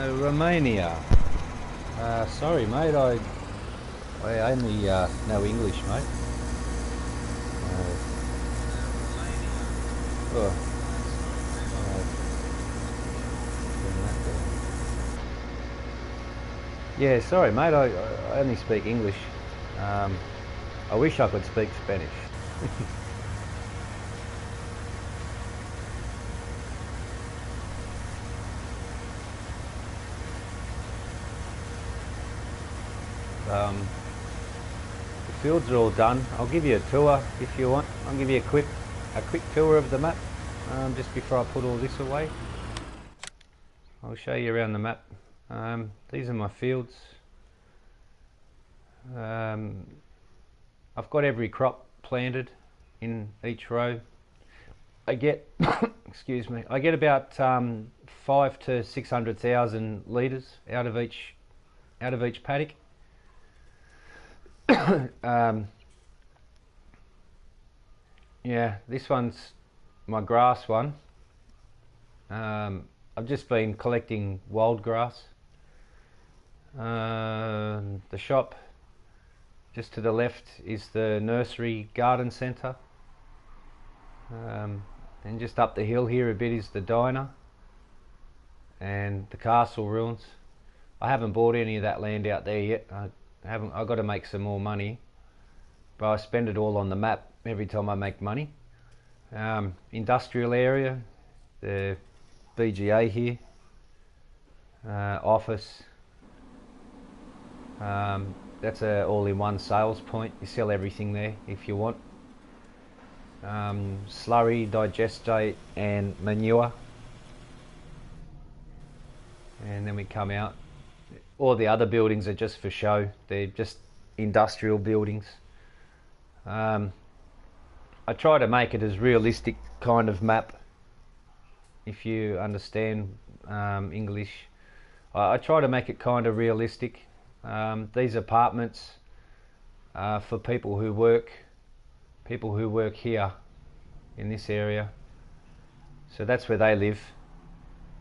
Romania. Sorry, mate. I only know English, mate. Oh, yeah, sorry, mate. I only speak English. Um, I wish I could speak Spanish. Um, the fields are all done. I'll give you a tour if you want. I'll give you a quick tour of the map just before I put all this away. I'll show you around the map. These are my fields. I've got every crop planted in each row. I get, excuse me, I get about 5 to 600,000 litres out of each paddock. Yeah, this one's my grass one. I've just been collecting wild grass. The shop just to the left is the nursery garden centre, and just up the hill here a bit is the diner and the castle ruins. I haven't bought any of that land out there yet. I've got to make some more money, but I spend it all on the map every time I make money. Industrial area, the BGA here, office. That's a all-in-one sales point. You sell everything there if you want. Slurry, digestate and manure. And then we come out. All the other buildings are just for show. They're just industrial buildings. I try to make it as realistic kind of map. If you understand English, I try to make it kind of realistic. These apartments are for people who work here in this area. So that's where they live,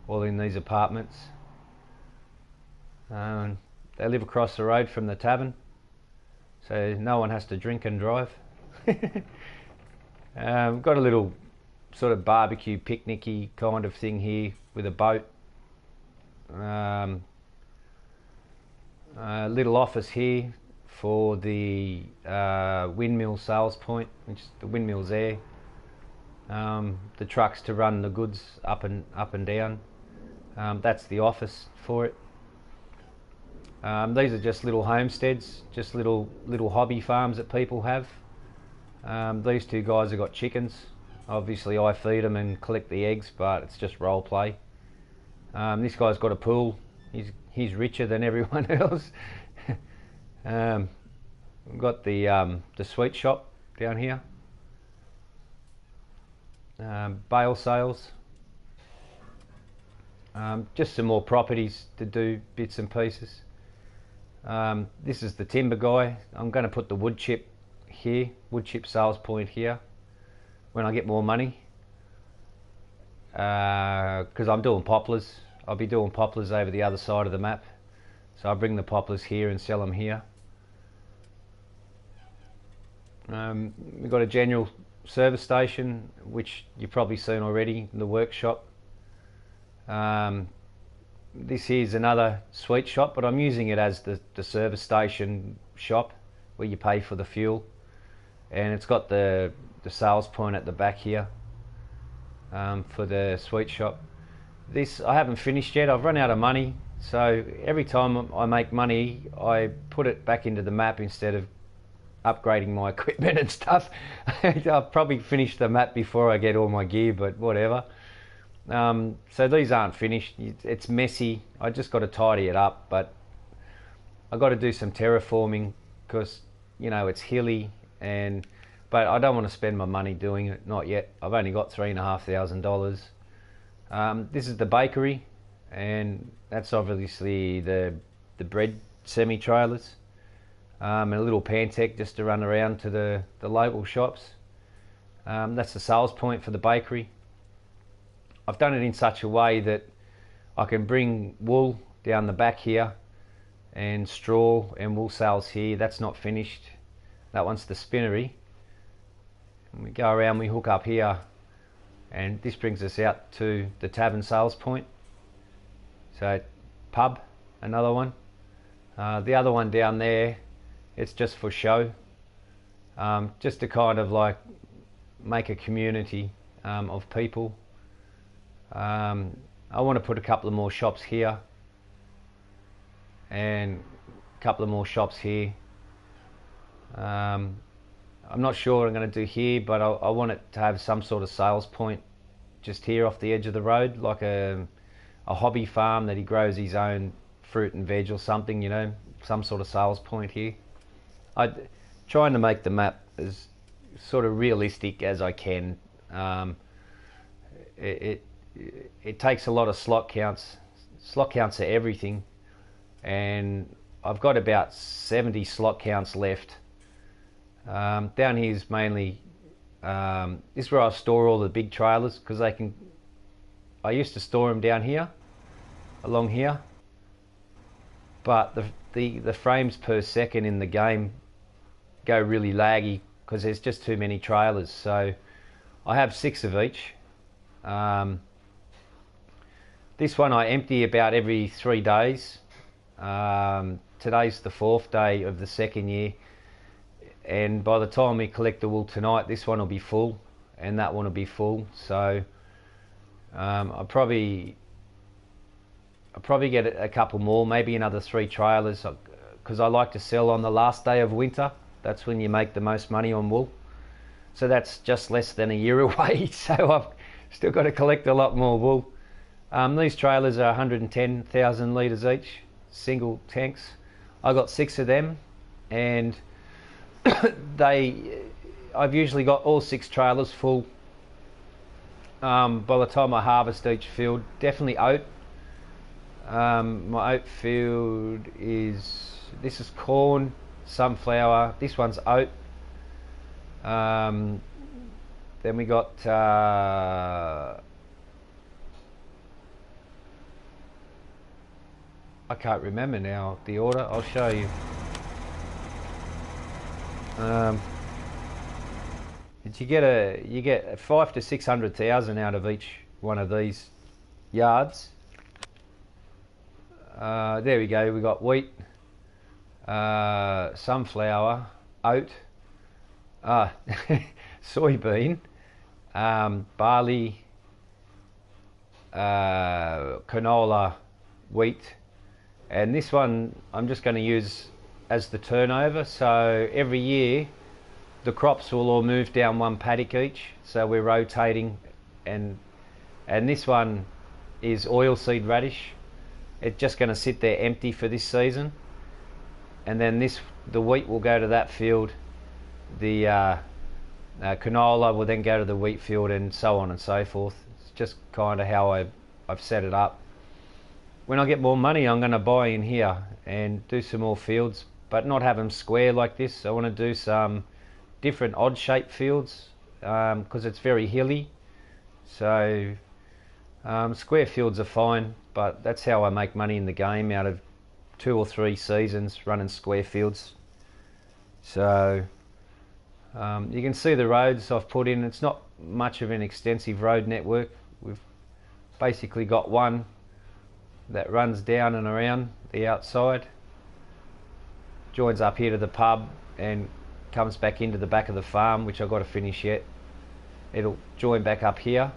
all in these apartments. They live across the road from the tavern, so no one has to drink and drive. Got a little sort of barbecue picnicky kind of thing here with a boat. Little office here for the windmill sales point, which is the windmill's there. The trucks to run the goods up and down. That's the office for it. These are just little homesteads, just little hobby farms that people have. These two guys have got chickens. Obviously I feed them and collect the eggs, but it's just role play. This guy's got a pool. He's richer than everyone else. We've got the sweet shop down here. Bale sales. Just some more properties to do bits and pieces. This is the timber guy. I'm going to put the wood chip here, wood chip sales point here when I get more money, because I'm doing poplars. I'll be doing poplars over the other side of the map, so I bring the poplars here and sell them here. We've got a general service station, which you've probably seen already, in the workshop. This here's another sweet shop, but I'm using it as the service station shop where you pay for the fuel, and it's got the sales point at the back here for the sweet shop. This I haven't finished yet. I've run out of money, so every time I make money I put it back into the map instead of upgrading my equipment and stuff. I'll probably finish the map before I get all my gear, but whatever. So these aren't finished. It's messy. I just got to tidy it up, but I got to do some terraforming because, you know, it's hilly, but I don't want to spend my money doing it, not yet. I've only got $3,500. This is the bakery, and that's obviously the bread semi-trailers, and a little Pantech just to run around to the local shops. That's the sales point for the bakery. I've done it in such a way that I can bring wool down the back here, and straw and wool sales here. That's not finished. That one's the spinnery. And we go around, we hook up here, and this brings us out to the tavern sales point. So pub, another one. The other one down there, it's just for show, just to kind of like make a community of people. I want to put a couple of more shops here and a couple of more shops here. I'm not sure what I'm going to do here, but I want it to have some sort of sales point just here off the edge of the road, like a hobby farm that he grows his own fruit and veg or something, you know, some sort of sales point here. I'm trying to make the map as sort of realistic as I can. It takes a lot of slot counts are everything, and I've got about 70 slot counts left. Down here is mainly this is where I store all the big trailers, because I used to store them down here, along here, but the frames per second in the game go really laggy because there's just too many trailers. So I have 6 of each. This one I empty about every 3 days. Today's the 4th day of the 2nd year, and by the time we collect the wool tonight, this one will be full and that one will be full. So I'll probably get a couple more, maybe another 3 trailers, because I like to sell on the last day of winter. That's when you make the most money on wool. So that's just less than a year away. So I've still got to collect a lot more wool. These trailers are 110,000 litres each, single tanks. I got 6 of them, and I've usually got all 6 trailers full by the time I harvest each field. Definitely oat. My oat field this is corn, sunflower, this one's oat. Then we got I can't remember now the order. I'll show you. You get 500 to 600,000 out of each one of these yards. There we go. We got wheat, sunflower, oat, soybean, barley, canola, wheat, and this one I'm just going to use as the turnover. So every year the crops will all move down one paddock each, so we're rotating, and this one is oilseed radish. It's just going to sit there empty for this season, and then the wheat will go to that field, the canola will then go to the wheat field, and so on and so forth. It's just kind of how I've set it up. When I get more money, I'm going to buy in here and do some more fields, but not have them square like this. I want to do some different odd shaped fields because it's very hilly. So square fields are fine, but that's how I make money in the game, out of 2 or 3 seasons running square fields. So you can see the roads I've put in. It's not much of an extensive road network. We've basically got one that runs down and around the outside, joins up here to the pub, and comes back into the back of the farm, which I've got to finish yet. It'll join back up here.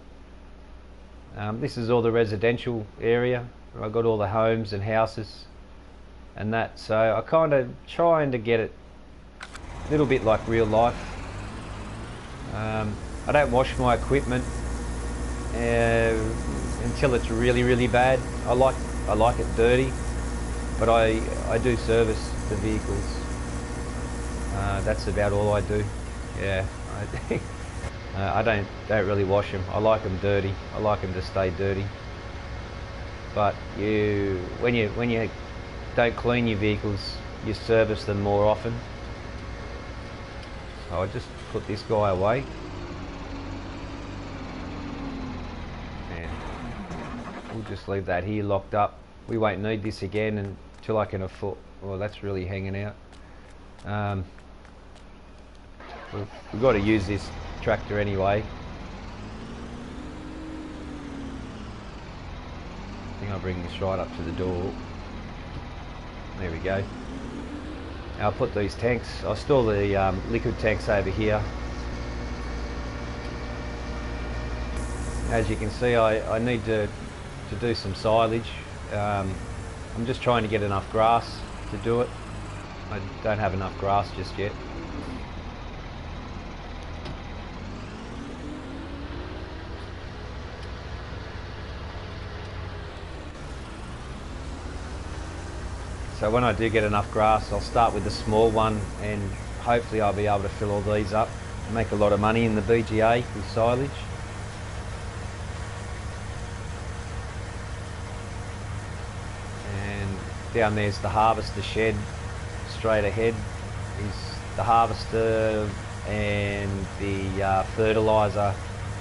This is all the residential area. I've got all the homes and houses and that, so I kind of trying to get it a little bit like real life. I don't wash my equipment until it's really bad. I like it dirty, but I do service the vehicles. That's about all I do. Yeah, I don't really wash them. I like them dirty. I like them to stay dirty. But when you don't clean your vehicles, you service them more often. So I just put this guy away. And we'll just leave that here locked up. we won't need this again until I can afford. Well, that's really hanging out. We've got to use this tractor anyway. I think I'll bring this right up to the door. There we go. I'll put these tanks, I'll store the liquid tanks over here. As you can see, I need to do some silage. I'm just trying to get enough grass to do it. I don't have enough grass just yet. So when I do get enough grass, I'll start with the small one, and hopefully I'll be able to fill all these up and make a lot of money in the BGA with silage. And down there's the harvester shed. Straight ahead is the harvester and the fertiliser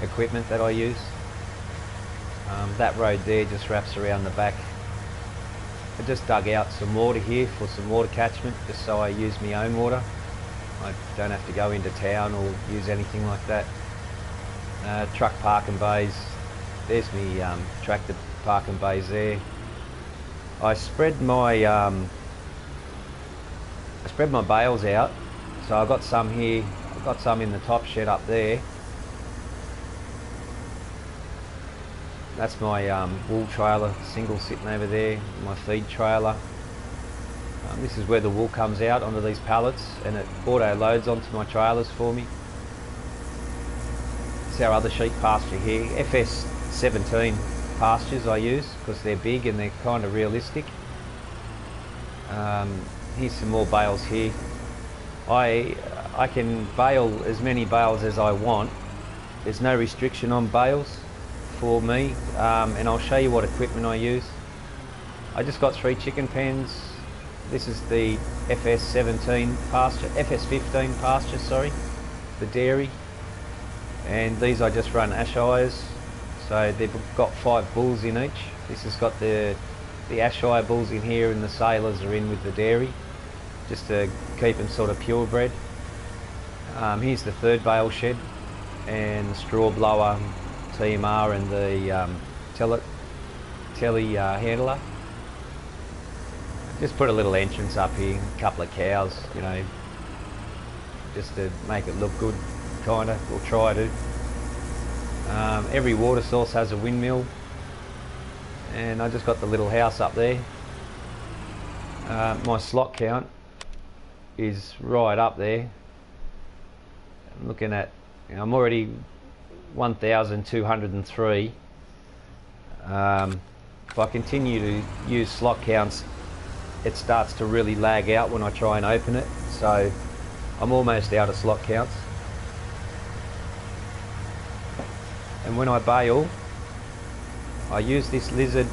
equipment that I use. That road there just wraps around the back. I just dug out some water here for some water catchment, just so I use my own water. I don't have to go into town or use anything like that. Truck parking bays. There's me tractor parking bays there. I spread my bales out. So I've got some here. I've got some in the top shed up there. That's my wool trailer, single sitting over there, my feed trailer. This is where the wool comes out onto these pallets, and it auto loads onto my trailers for me. It's our other sheep pasture here. FS19 pastures I use because they're big and they're kind of realistic. Here's some more bales here. I can bale as many bales as I want. There's no restriction on bales for me, and I'll show you what equipment I use. I just got 3 chicken pens. This is the FS15 pasture, sorry, the dairy, and these I just run Ashires. So they've got 5 bulls in each. This has got the Ashire bulls in here, and the sailors are in with the dairy, just to keep them sort of purebred. Here's the 3rd bale shed, and the straw blower, TMR, and the telly handler. Just put a little entrance up here, a couple of cows, you know, just to make it look good, kinda, or try to. Every water source has a windmill, and I just got the little house up there. My slot count is right up there. I'm looking at, you know, I'm already 1,203. If I continue to use slot counts, it starts to really lag out when I try and open it, so I'm almost out of slot counts. And when I bale, I use this Lizard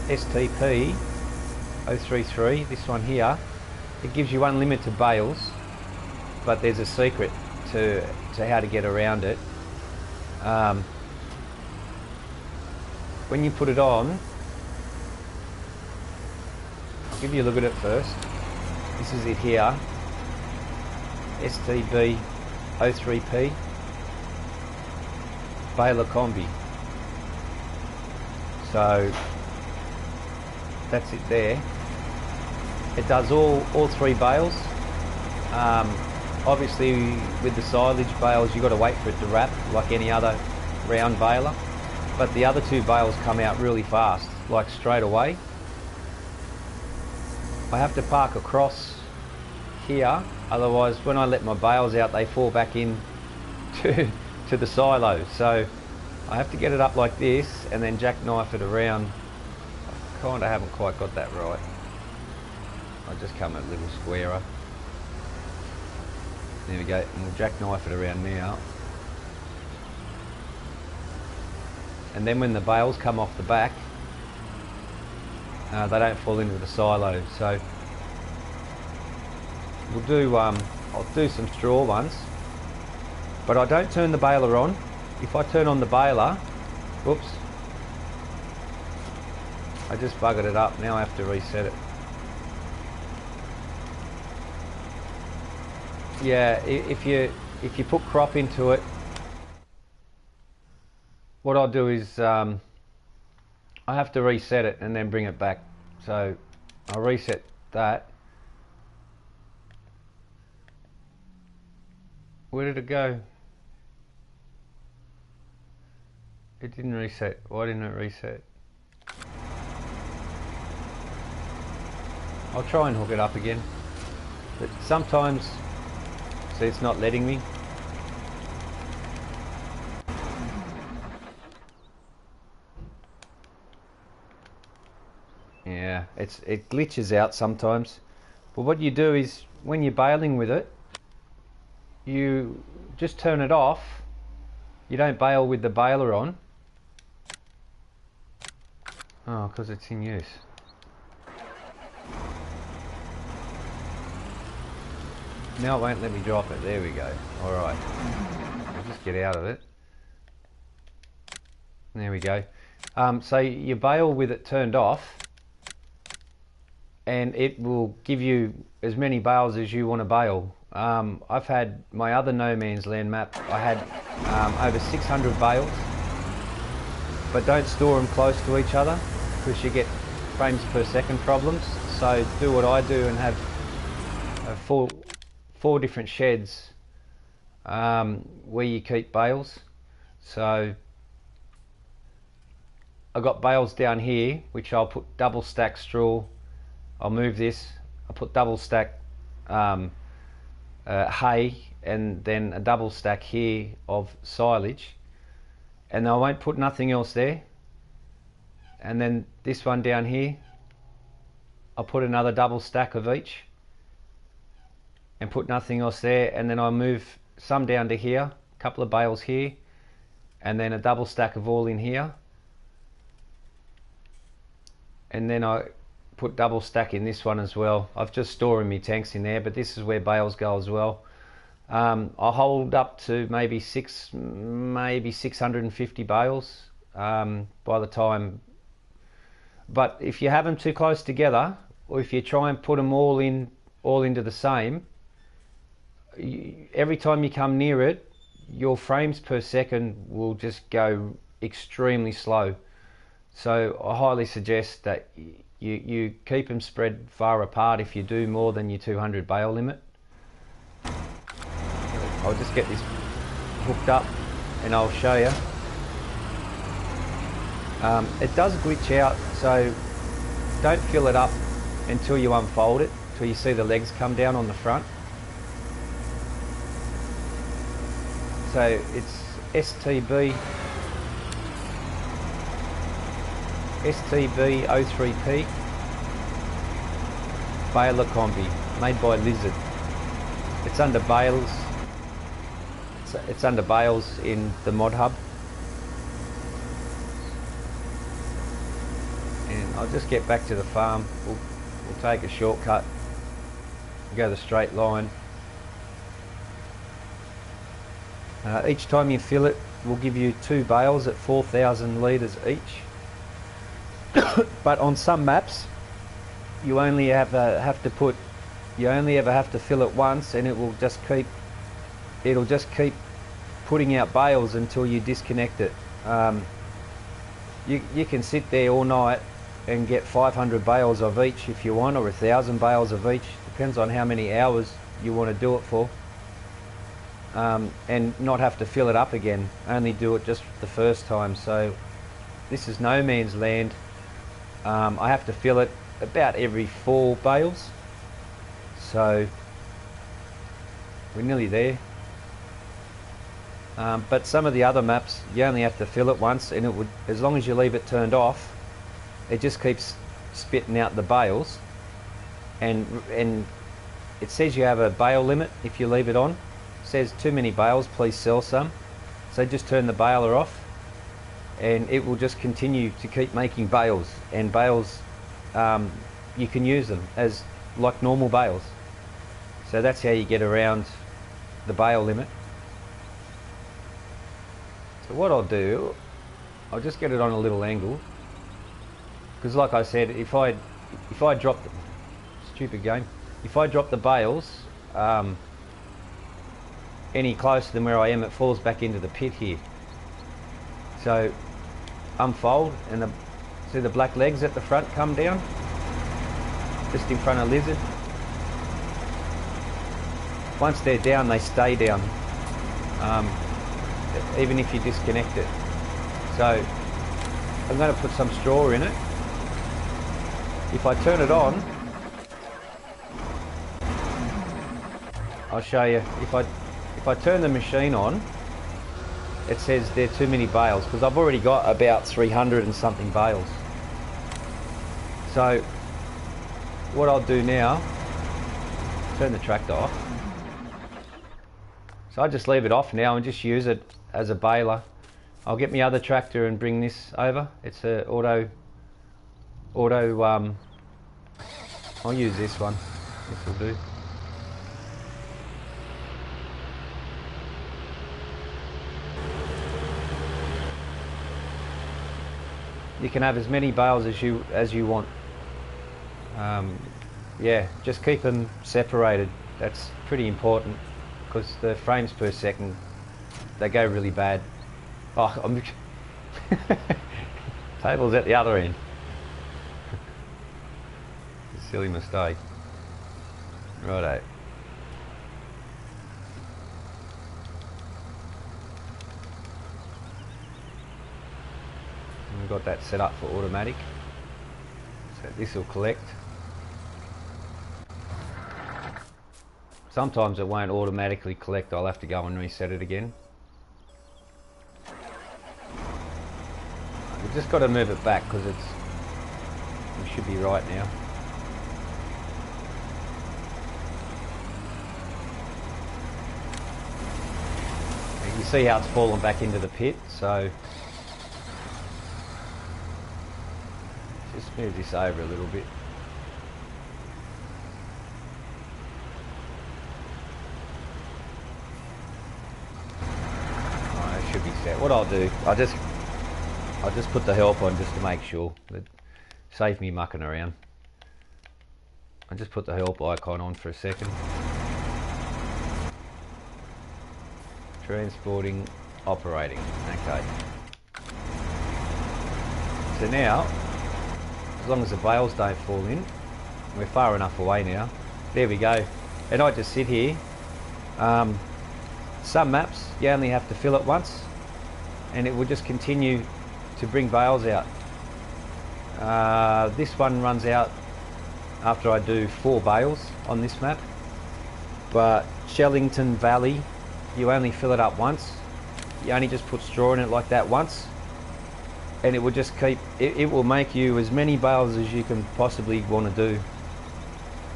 STP 033, this one here. It gives you unlimited bales, but there's a secret to how to get around it. When you put it on, I'll give you a look at it first. This is it here, STB 03P baler combi. So that's it there. It does all 3 bales. Obviously with the silage bales you've got to wait for it to wrap like any other round baler, but the other 2 bales come out really fast, like straight away. I have to park across here, otherwise when I let my bales out they fall back in to the silo, so I have to get it up like this and then jackknife it around. I kind of haven't quite got that right. I'll just come a little squarer. There we go, and we'll jackknife it around now. And then when the bales come off the back, they don't fall into the silo. So we'll do, I'll do some straw ones, but I don't turn the baler on. If I turn on the baler, whoops, I just buggered it up. Now I have to reset it. Yeah, if you put crop into it, what I'll do is I have to reset it and then bring it back. So I'll reset that. Where did it go? It didn't reset. Why didn't it reset? I'll try and hook it up again. But sometimes, see, it's not letting me. Yeah, it glitches out sometimes. But what you do is, when you're baling with it, you just turn it off. You don't bale with the baler on. Oh, because it's in use. Now it won't let me drop it. There we go. Alright. I'll just get out of it. There we go. So you bale with it turned off, and it will give you as many bales as you want to bale. I've had my other no man's land map, I had over 600 bales, but don't store them close to each other because you get frames per second problems. So do what I do and have four different sheds where you keep bales. So I've got bales down here which I'll put double stack straw. I'll move this, I'll put double stack hay, and then a double stack here of silage, and I won't put nothing else there. And then this one down here, I'll put another double stack of each and put nothing else there. And then I'll move some down to here, a couple of bales here, and then a double stack of all in here. And then I put double stack in this one as well. I've just storing my tanks in there, but this is where bales go as well. I'll hold up to maybe 650 bales by the time. But if you have them too close together, or if you try and put them all into the same, every time you come near it, your frames per second will just go extremely slow. So I highly suggest that you keep them spread far apart if you do more than your 200 bale limit. I'll just get this hooked up and I'll show you. It does glitch out, so don't fill it up until you unfold it, till you see the legs come down on the front. So it's STB03P baler combi, made by Lizard. It's under bales. It's under bales in the mod hub. And I'll just get back to the farm. We'll take a shortcut, go the straight line. Each time you fill it, we'll give you 2 bales at 4,000 litres each. But on some maps, you only ever have to fill it once, and it'll just keep putting out bales until you disconnect it. You can sit there all night and get 500 bales of each if you want, or 1,000 bales of each. Depends on how many hours you want to do it for. And not have to fill it up again. Only do it just the first time. So this is no man's land. I have to fill it about every 4 bales. So we're nearly there. But some of the other maps, you only have to fill it once, and it would, as long as you leave it turned off, it just keeps spitting out the bales. And it says you have a bale limit if you leave it on. It says too many bales, please sell some. So just turn the baler off, and it will just continue to keep making bales. And bales, you can use them as like normal bales. So that's how you get around the bale limit. So what I'll do, I'll just get it on a little angle. because like I said, if I drop the stupid game, if I drop the bales any closer than where I am, it falls back into the pit here. So unfold, and see the black legs at the front come down, just in front of lizard. Once they're down, they stay down, even if you disconnect it. So I'm going to put some straw in it. If I turn it on, I'll show you. If I turn the machine on, it says there are too many bales, because I've already got about 300 and something bales. So what I'll do now, turn the tractor off. So I just leave it off now and just use it as a baler. I'll get my other tractor and bring this over. It's a auto, I'll use this one. This will do. You can have as many bales as you want. Yeah, just keep them separated. That's pretty important, because the frames per second, they go really bad. Oh, table's at the other end. Silly mistake. Righto. We've got that set up for automatic, so this will collect. Sometimes it won't automatically collect, I'll have to go and reset it again. We've just got to move it back, because we should be right now. You can see how it's fallen back into the pit, so just move this over a little bit. Oh, it should be set. What I'll do, I'll just put the help on just to make sure, that save me mucking around. I just put the help icon on for a second. Transporting, operating. Okay. So now, as long as the bales don't fall in, we're far enough away now. There we go. And I just sit here. Some maps, you only have to fill it once, and it will just continue to bring bales out. This one runs out after I do 4 bales on this map. But Shellington Valley, you only fill it up once. You only just put straw in it like that once, and it will just keep, it will make you as many bales as you can possibly want to do.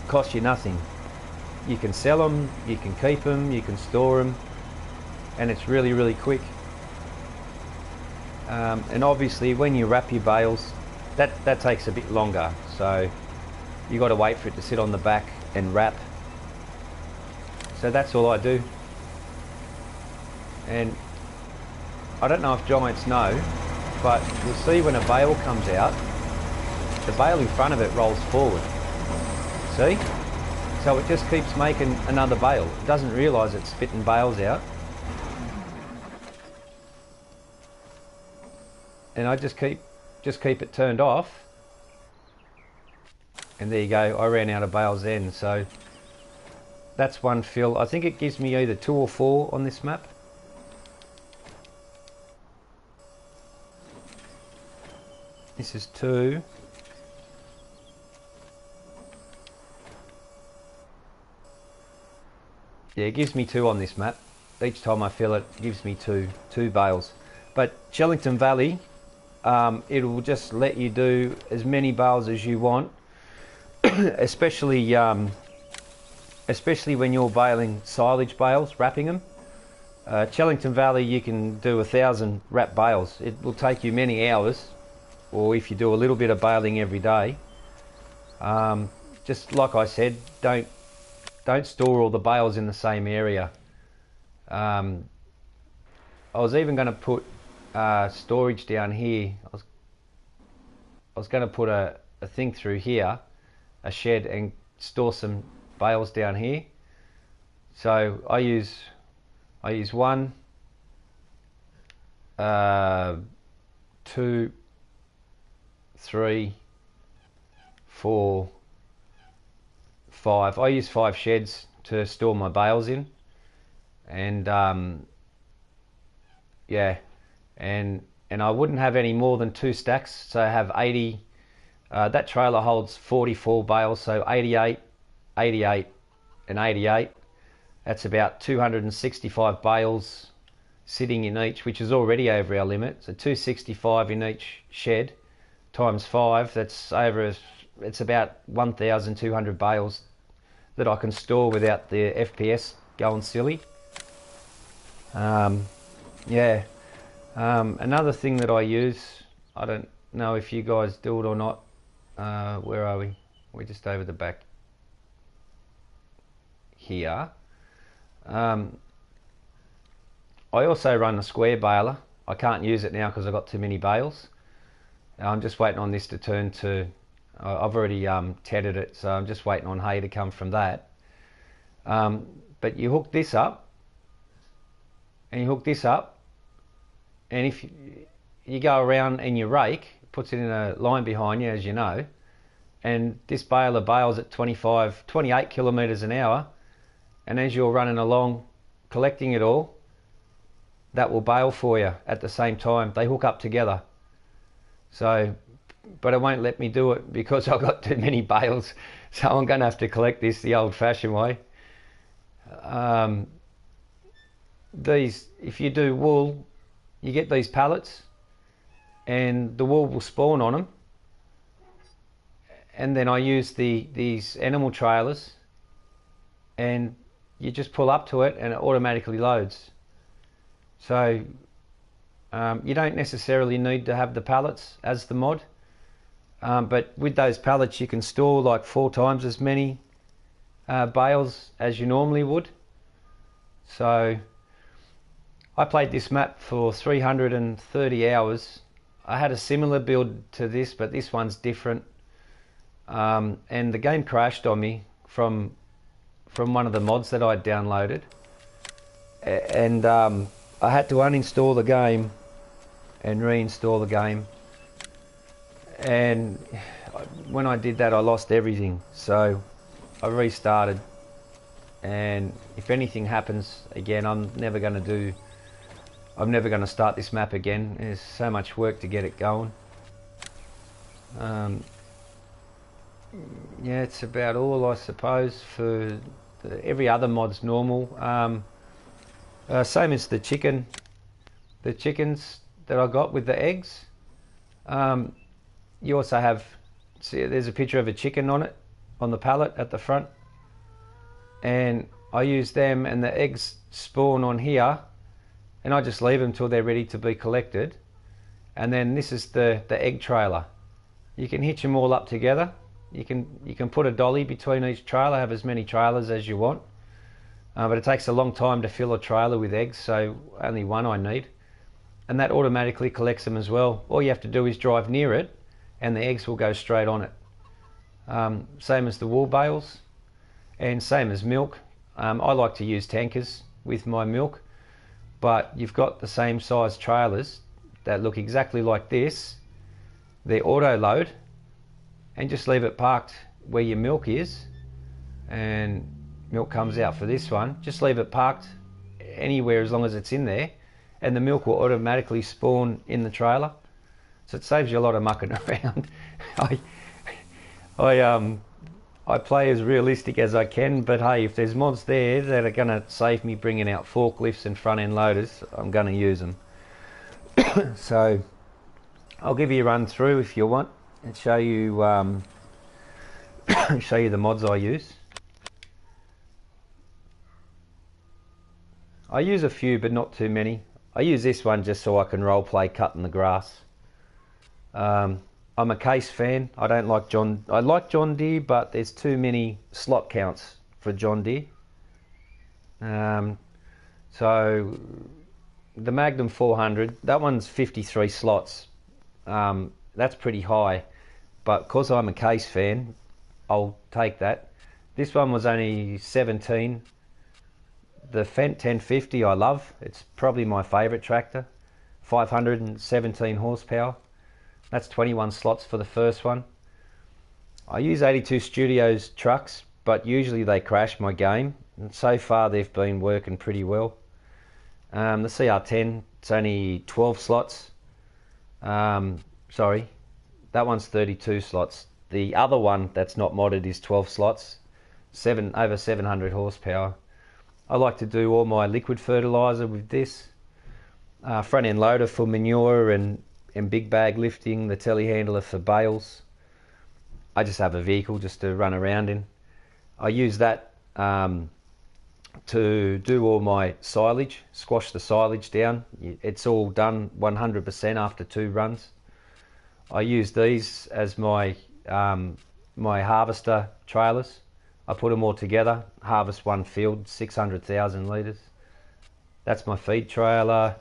Cost you nothing. You can sell them, you can keep them, you can store them, and it's really, really quick. And obviously when you wrap your bales, that takes a bit longer, so you got to wait for it to sit on the back and wrap. So that's all I do. And I don't know if giants know, but you'll see when a bale comes out, the bale in front of it rolls forward. See? So it just keeps making another bale. It doesn't realise it's spitting bales out. And I just keep it turned off. And there you go, I ran out of bales then. So that's one fill. I think it gives me either 2 or 4 on this map. This is 2. Yeah, it gives me 2 on this map. Each time I fill it, it gives me two bales. But Shellington Valley, it will just let you do as many bales as you want, especially when you're baling silage bales, wrapping them. Shellington Valley, you can do 1,000 wrap bales. It will take you many hours, or if you do a little bit of baling every day. Just like I said, don't store all the bales in the same area. I was even going to put storage down here. was going to put a thing through here, a shed, and store some bales down here. So I use 1, 2, 3, 4, 5. I use 5 sheds to store my bales in, and yeah, and I wouldn't have any more than 2 stacks. So I have 80. That trailer holds 44 bales, so 88, 88, and 88. That's about 265 bales sitting in each, which is already over our limit. So 265 in each shed times 5. That's over. It's about 1,200 bales that I can store without the FPS going silly. Yeah. Another thing that I use, I don't know if you guys do it or not. Where are we? We're just over the back here. I also run a square baler. I can't use it now because I've got too many bales. I'm just waiting on this to turn to, I've already tethered it, so I'm just waiting on hay to come from that. But you hook this up, and you hook this up, and if you go around and you rake, it puts it in a line behind you, as you know, and this baler bales at 28 kilometres an hour, and as you're running along collecting it all, that will bale for you at the same time. They hook up together. So, but it won't let me do it because I've got too many bales, so I'm going to have to collect this the old-fashioned way. These, if you do wool, you get these pallets, and the wool will spawn on them, and then I use these animal trailers, and you just pull up to it and it automatically loads. So you don't necessarily need to have the pallets as the mod, but with those pallets you can store like 4 times as many bales as you normally would. So I played this map for 330 hours. I had a similar build to this, but this one's different, and the game crashed on me from one of the mods that I downloaded, and I had to uninstall the game and reinstall the game, and when I did that I lost everything. So I restarted, and if anything happens again, I'm never going to start this map again. There's so much work to get it going. Yeah, it's about all, I suppose. For every other mod's normal. Same as the chickens that I got with the eggs. You also have, see, there's a picture of a chicken on it, on the pallet at the front, and I use them, and the eggs spawn on here, and I just leave them till they're ready to be collected. And then this is the egg trailer. You can hitch them all up together. You can put a dolly between each trailer, have as many trailers as you want, but it takes a long time to fill a trailer with eggs, so only one I need, and that automatically collects them as well. All you have to do is drive near it and the eggs will go straight on it. Same as the wool bales, and same as milk. I like to use tankers with my milk, but you've got the same size trailers that look exactly like this. They're auto load, and just leave it parked where your milk is, and milk comes out for this one. Just leave it parked anywhere as long as it's in there, and the milk will automatically spawn in the trailer. So it saves you a lot of mucking around. I play as realistic as I can, but hey, if there's mods there that are going to save me bringing out forklifts and front end loaders, I'm going to use them. So I'll give you a run through if you want, and show you show you the mods I use. I use a few, but not too many. I use this one just so I can role play cutting the grass. I'm a Case fan. I don't like I like John Deere, but there's too many slot counts for John Deere. So the Magnum 400, that one's 53 slots. That's pretty high. but because I'm a Case fan, I'll take that. This one was only 17. The Fendt 1050 I love. It's probably my favourite tractor. 517 horsepower. That's 21 slots for the first one. I use 82 Studios trucks, but usually they crash my game. And so far they've been working pretty well. The CR10, it's only 12 slots. Sorry, that one's 32 slots. The other one that's not modded is 12 slots, over 700 horsepower. I like to do all my liquid fertilizer with this. Front end loader for manure and big bag lifting, the telehandler for bales. I just have a vehicle just to run around in. I use that to do all my silage, squash the silage down. It's all done 100% after 2 runs. I use these as my my harvester trailers. I put them all together, harvest one field, 600,000 litres. That's my feed trailer.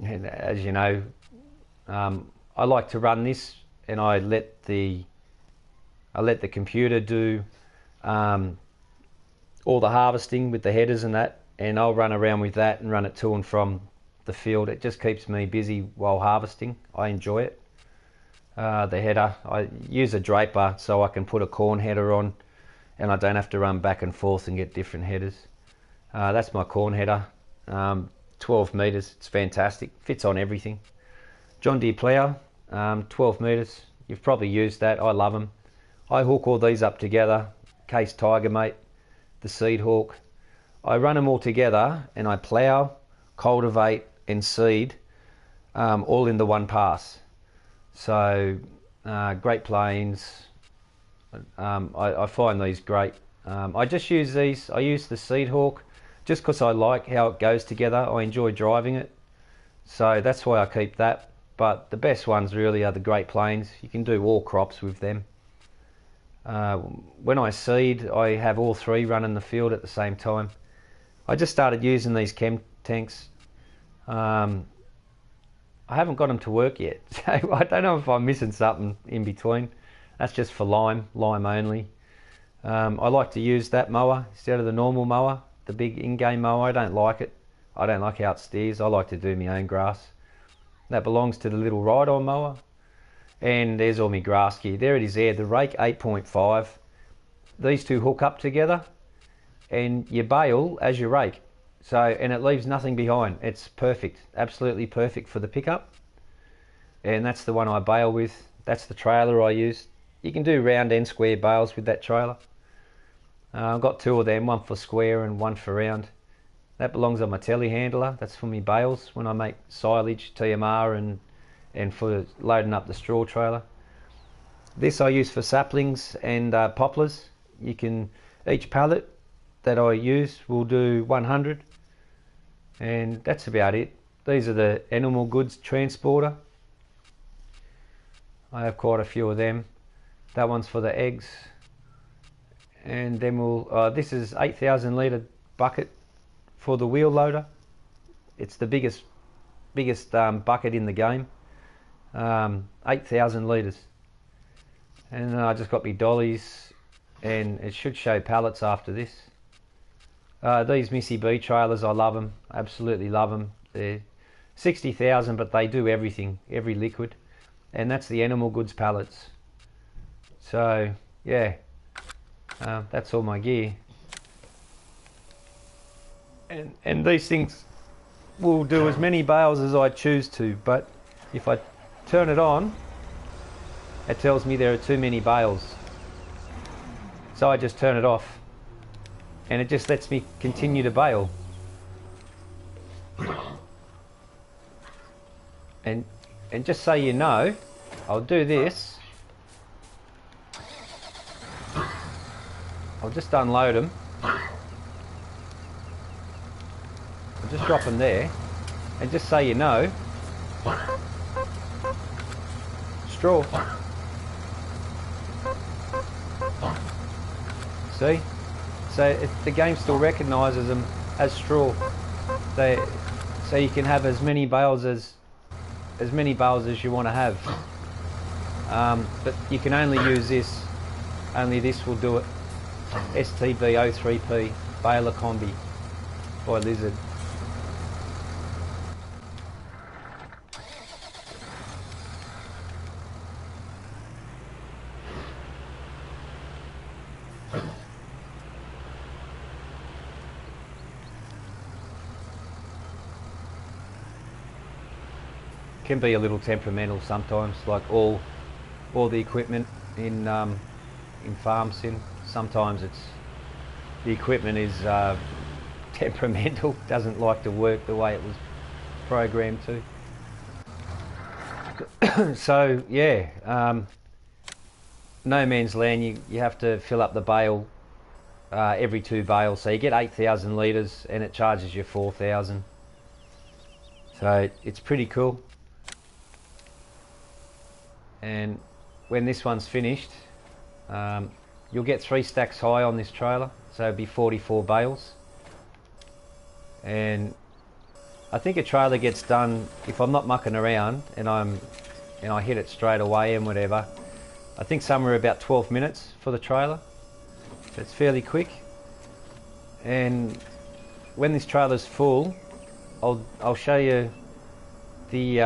And as you know, I like to run this, and I let the computer do all the harvesting with the headers and that, and I'll run around with that and run it to and from the field. It just keeps me busy while harvesting. I enjoy it. The header, I use a draper so I can put a corn header on, and I don't have to run back and forth and get different headers. That's my corn header, 12 metres. It's fantastic, fits on everything. John Deere plough, 12 metres. You've probably used that. I love them. I hook all these up together. Case Tiger Mate, the Seed Hawk. I run them all together and I plough, cultivate and seed all in the one pass. So Great Plains, I find these great. I just use these. I use the Seed Hawk just because I like how it goes together. I enjoy driving it, so that's why I keep that. But the best ones really are the Great Plains. You can do all crops with them. When I seed, I have all 3 running the field at the same time. I just started using these chem tanks. I haven't got them to work yet, so I don't know if I'm missing something in between. That's just for lime only. I like to use that mower instead of the normal mower, the big in-game mower. I don't like it. I don't like how it steers. I like to do my own grass. That belongs to the little ride-on mower. And there's all my grass gear. There it is there, the rake 8.5. These two hook up together and you bale as you rake. So, and it leaves nothing behind. It's perfect, absolutely perfect for the pickup. And that's the one I bale with. That's the trailer I use. You can do round and square bales with that trailer. I've got 2 of them, one for square and one for round. That belongs on my telehandler. That's for me bales when I make silage, TMR and for loading up the straw trailer. This I use for saplings and poplars. You can, each pallet that I use will do 100, and that's about it. These are the animal goods transporter. I have quite a few of them. That one's for the eggs, and then this is 8,000 litre bucket for the wheel loader. It's the biggest bucket in the game. 8,000 litres, and then I just got me dollies, and it should show pallets after this. These Missy B trailers, I love them, absolutely love them. They're 60,000, but they do everything, every liquid, and that's the animal goods pallets. So yeah, that's all my gear, and these things will do as many bales as I choose to, but if I turn it on, it tells me there are too many bales. So I just turn it off and it just lets me continue to bale. And just so you know, I'll do this. I'll just unload them. I'll just drop them there, and just so you know, straw. See? So the game still recognises them as straw. So you can have as many bales as you want to have. but you can only use this, only this will do it. STB03P baler combi by Lizard. Can be a little temperamental sometimes, like all the equipment in farm sim. Sometimes the equipment is temperamental, doesn't like to work the way it was programmed to. So yeah, no man's land. You have to fill up the bale every 2 bales, so you get 8,000 litres and it charges you 4,000. So it's pretty cool. And when this one's finished, you'll get 3 stacks high on this trailer, so it'll be 44 bales. And I think a trailer gets done, if I'm not mucking around and I hit it straight away and whatever, I think somewhere about 12 minutes for the trailer, so it's fairly quick. And when this trailer's full, I'll show you the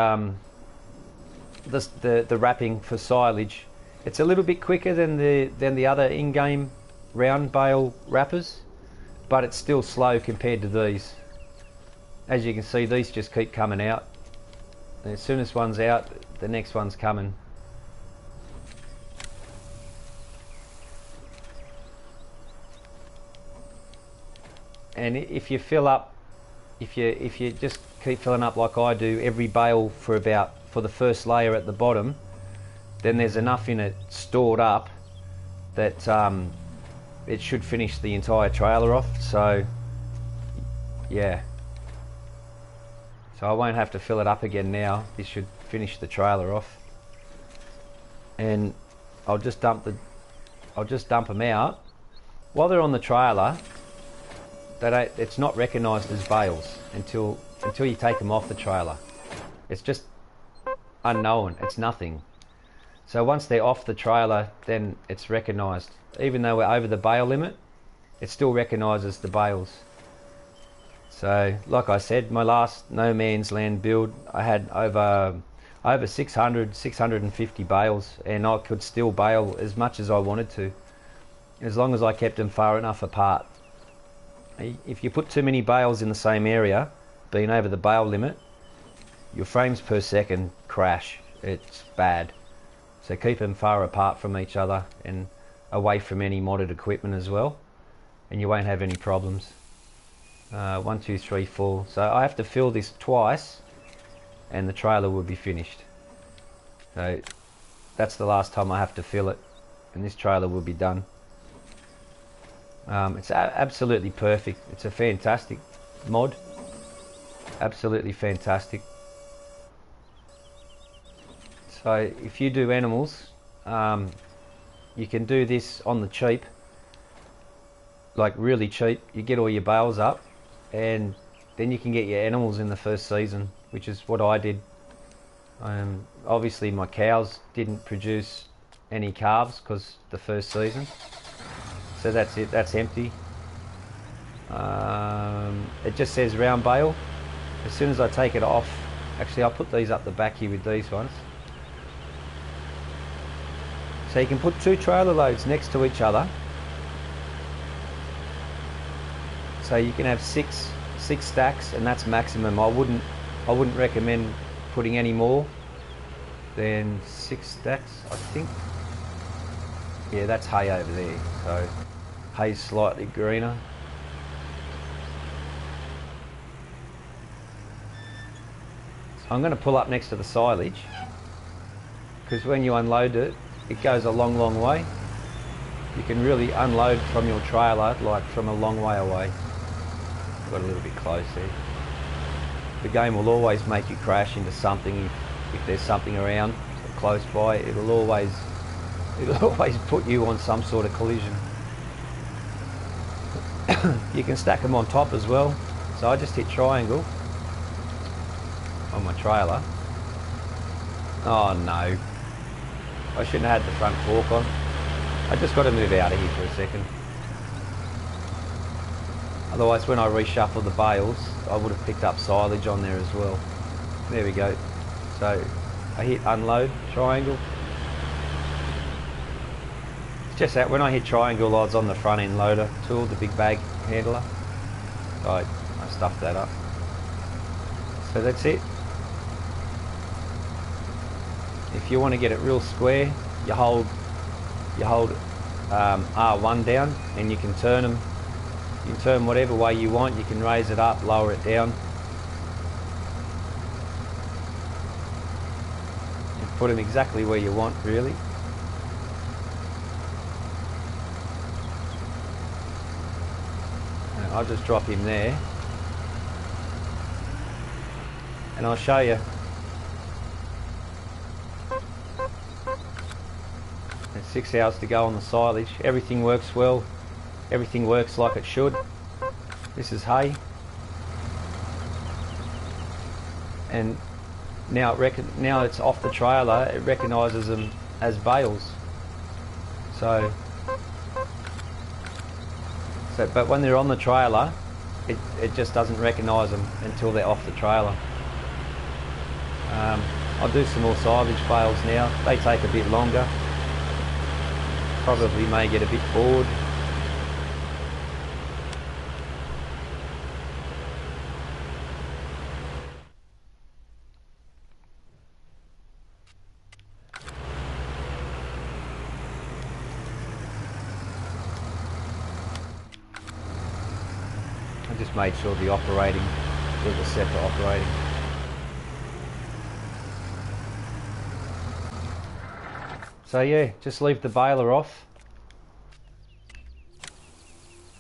wrapping for silage. It's a little bit quicker than the other in-game round bale wrappers, but it's still slow compared to these. As you can see, these just keep coming out, and as soon as one's out, the next one's coming. And if you fill up, if you just keep filling up like I do every bale for the first layer at the bottom, then there's enough in it stored up that it should finish the entire trailer off. So yeah, so I won't have to fill it up again now. This should finish the trailer off, and I'll just dump them out while they're on the trailer. It's not recognised as bales until you take them off the trailer. It's just unknown, it's nothing. So once they're off the trailer, then it's recognised. Even though we're over the bale limit, it still recognises the bales. So like I said, my last no man's land build, I had over 650 bales, and I could still bale as much as I wanted to, as long as I kept them far enough apart. If you put too many bales in the same area, being over the bale limit, your frames per second crash. It's bad. So keep them far apart from each other and away from any modded equipment as well, and you won't have any problems. 1, 2, 3, 4. So I have to fill this twice and the trailer will be finished. So that's the last time I have to fill it, and this trailer will be done. It's absolutely perfect. It's a fantastic mod. Absolutely fantastic. So if you do animals, you can do this on the cheap, like really cheap. You get all your bales up, and then you can get your animals in the first season, which is what I did. Obviously my cows didn't produce any calves because the first season. So that's it, that's empty. It just says round bale. As soon as I take it off, actually I'll put these up the back here with these ones. So you can put 2 trailer loads next to each other. So you can have six stacks, and that's maximum. I wouldn't recommend putting any more than 6 stacks, I think. Yeah, that's hay over there, so hay's slightly greener. So I'm going to pull up next to the silage, because when you unload it, it goes a long way. You can really unload from your trailer like from a long way away. Got a little bit close there. The game will always make you crash into something if there's something around close by. It'll always put you on some sort of collision. You can stack them on top as well. So I just hit triangle on my trailer. Oh no. I shouldn't have had the front fork on. I just got to move out of here for a second. Otherwise, when I reshuffle the bales, I would have picked up silage on there as well. There we go. So I hit unload, triangle. It's just that when I hit triangle, I was on the front end loader tool, the big bag handler. I stuffed that up. So that's it. If you want to get it real square, you hold R1 down, and you can turn them. You can turn whatever way you want. You can raise it up, lower it down. You put them exactly where you want, really. And I'll just drop him there, and I'll show you. There's 6 hours to go on the silage. Everything works well. Everything works like it should. This is hay. And now it's off the trailer, it recognises them as bales. So but when they're on the trailer, it just doesn't recognise them until they're off the trailer. I'll do some more silage bales now. They take a bit longer. Probably may get a bit bored. I just made sure the operating was set for operating. So yeah, just leave the baler off,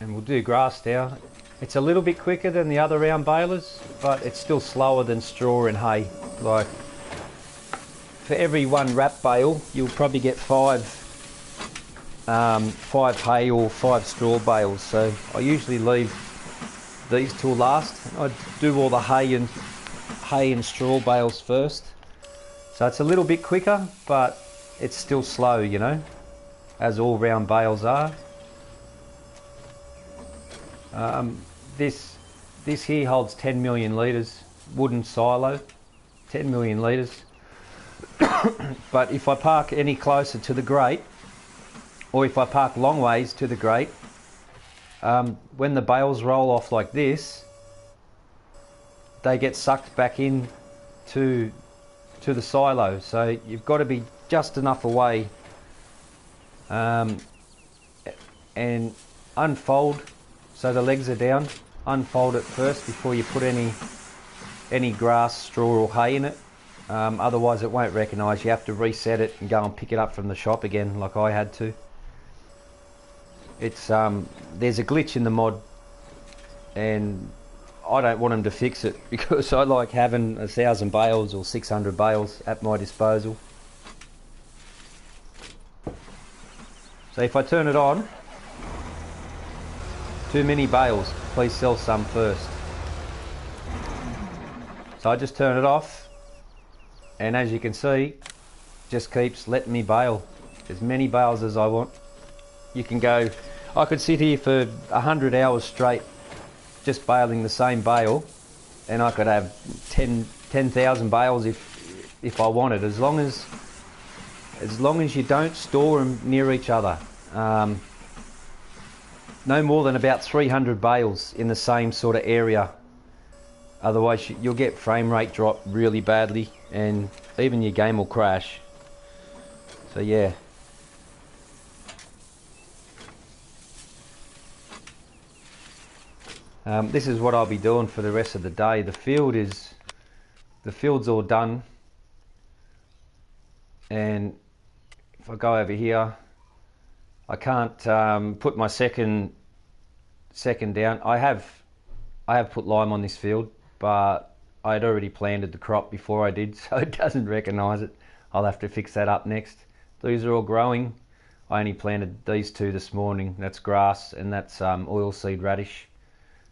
and we'll do grass now. It's a little bit quicker than the other round balers, but it's still slower than straw and hay. Like, for every one wrap bale, you'll probably get five hay or 5 straw bales. So I usually leave these till last. I do all the hay and straw bales first. So it's a little bit quicker, but it's still slow, you know, as all round bales are. This here holds 10 million litres, wooden silo, 10 million litres. But if I park any closer to the grate, or if I park long ways to the grate, when the bales roll off like this, they get sucked back in to the silo. So you've got to be just enough away, and unfold so the legs are down. Unfold it first before you put any grass, straw or hay in it. Otherwise it won't recognise. You have to reset it and go and pick it up from the shop again, like I had to. It's there's a glitch in the mod, and I don't want them to fix it, because I like having 1,000 bales or 600 bales at my disposal. So if I turn it on, too many bales, please sell some first. So I just turn it off, and as you can see, just keeps letting me bale as many bales as I want. You can go, I could sit here for 100 hours straight just baling the same bale, and I could have 10,000 bales if I wanted, as long as you don't store them near each other. No more than about 300 bales in the same sort of area. Otherwise you'll get frame rate drop really badly, and even your game will crash. So yeah. This is what I'll be doing for the rest of the day. The field's all done, and if I go over here, I can't put my second down. I have put lime on this field, but I had already planted the crop before I did, so it doesn't recognise it. I'll have to fix that up next. These are all growing. I only planted these 2 this morning. That's grass, and that's oilseed radish.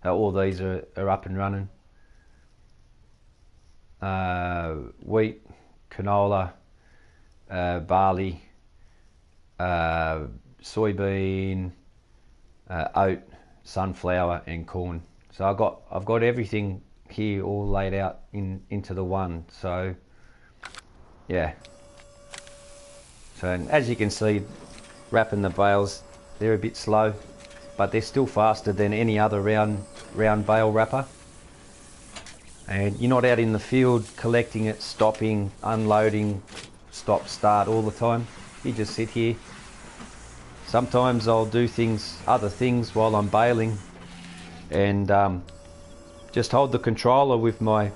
All these are up and running. Wheat, canola, barley, soybean, oat, sunflower, and corn. So I've got everything here all laid out into the one. So yeah. So as you can see, wrapping the bales, they're a bit slow, but they're still faster than any other round bale wrapper. And you're not out in the field collecting it, stopping, unloading, stop, start all the time. You just sit here. Sometimes I'll do other things while I'm baling, and just hold the controller with my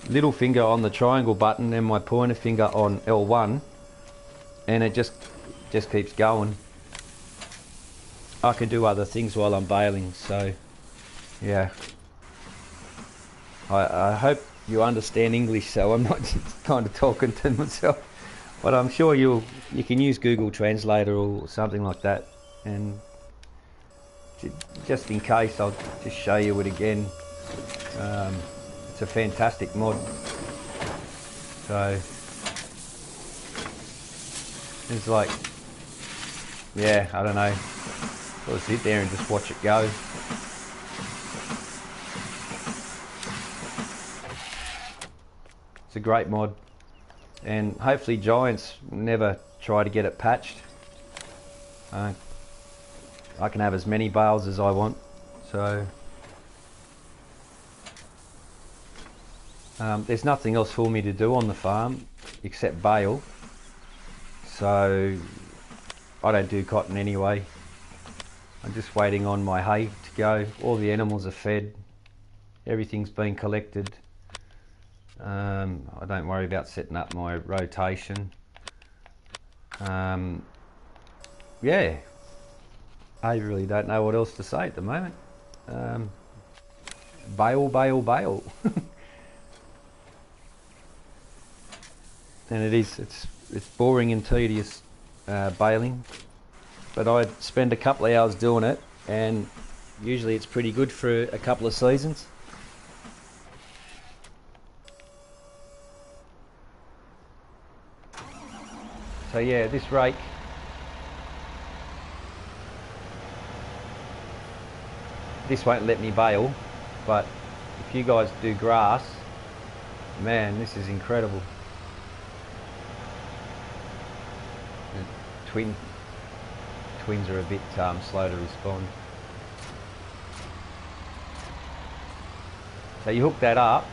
little finger on the triangle button and my pointer finger on L1, and it just keeps going. I can do other things while I'm baling, so yeah. I hope you understand English, so I'm not just kind of talking to myself, but I'm sure you can use Google Translator or something like that, and just in case, I'll just show you it again. It's a fantastic mod. So it's like, yeah, I don't know, I'll sit there and just watch it go. It's a great mod, and hopefully Giants never try to get it patched. I can have as many bales as I want, so there's nothing else for me to do on the farm except bale, so I don't do cotton anyway. I'm just waiting on my hay to go. All the animals are fed, everything's been collected. I don't worry about setting up my rotation. Yeah, I really don't know what else to say at the moment. Bale, bale, bale. And it's boring and tedious baling, but I spend a couple of hours doing it, and usually it's pretty good for a couple of seasons. So yeah, this rake, this won't let me bale, but if you guys do grass, man, this is incredible. The twins are a bit slow to respond. So you hook that up.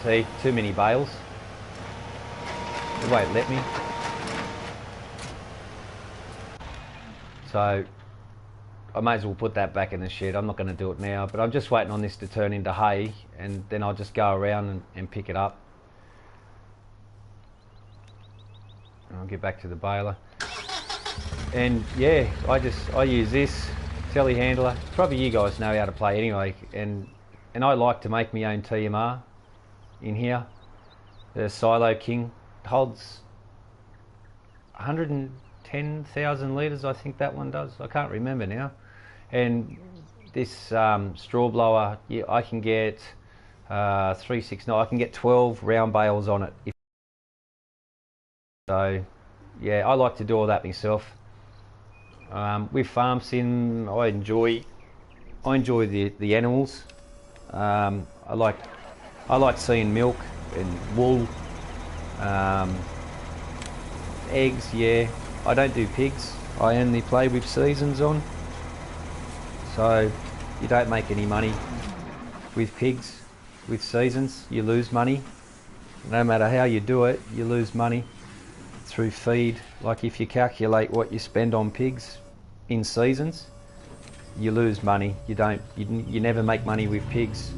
See, too many bales. It won't let me. So I may as well put that back in the shed. I'm not going to do it now, but I'm just waiting on this to turn into hay, and then I'll just go around and pick it up. And I'll get back to the baler. And yeah, I use this telehandler. Probably you guys know how to play anyway, and I like to make my own TMR in here. The Silo King holds 110,000 litres, I think that one does. I can't remember now. And this straw blower, yeah, I can get 369. I can get 12 round bales on it. So yeah, I like to do all that myself. With farm sim, I enjoy the animals. I like seeing milk and wool, eggs. Yeah, I don't do pigs. I only play with seasons on. So you don't make any money with pigs. With seasons, you lose money. No matter how you do it, you lose money through feed. Like if you calculate what you spend on pigs in seasons, you lose money. You never make money with pigs.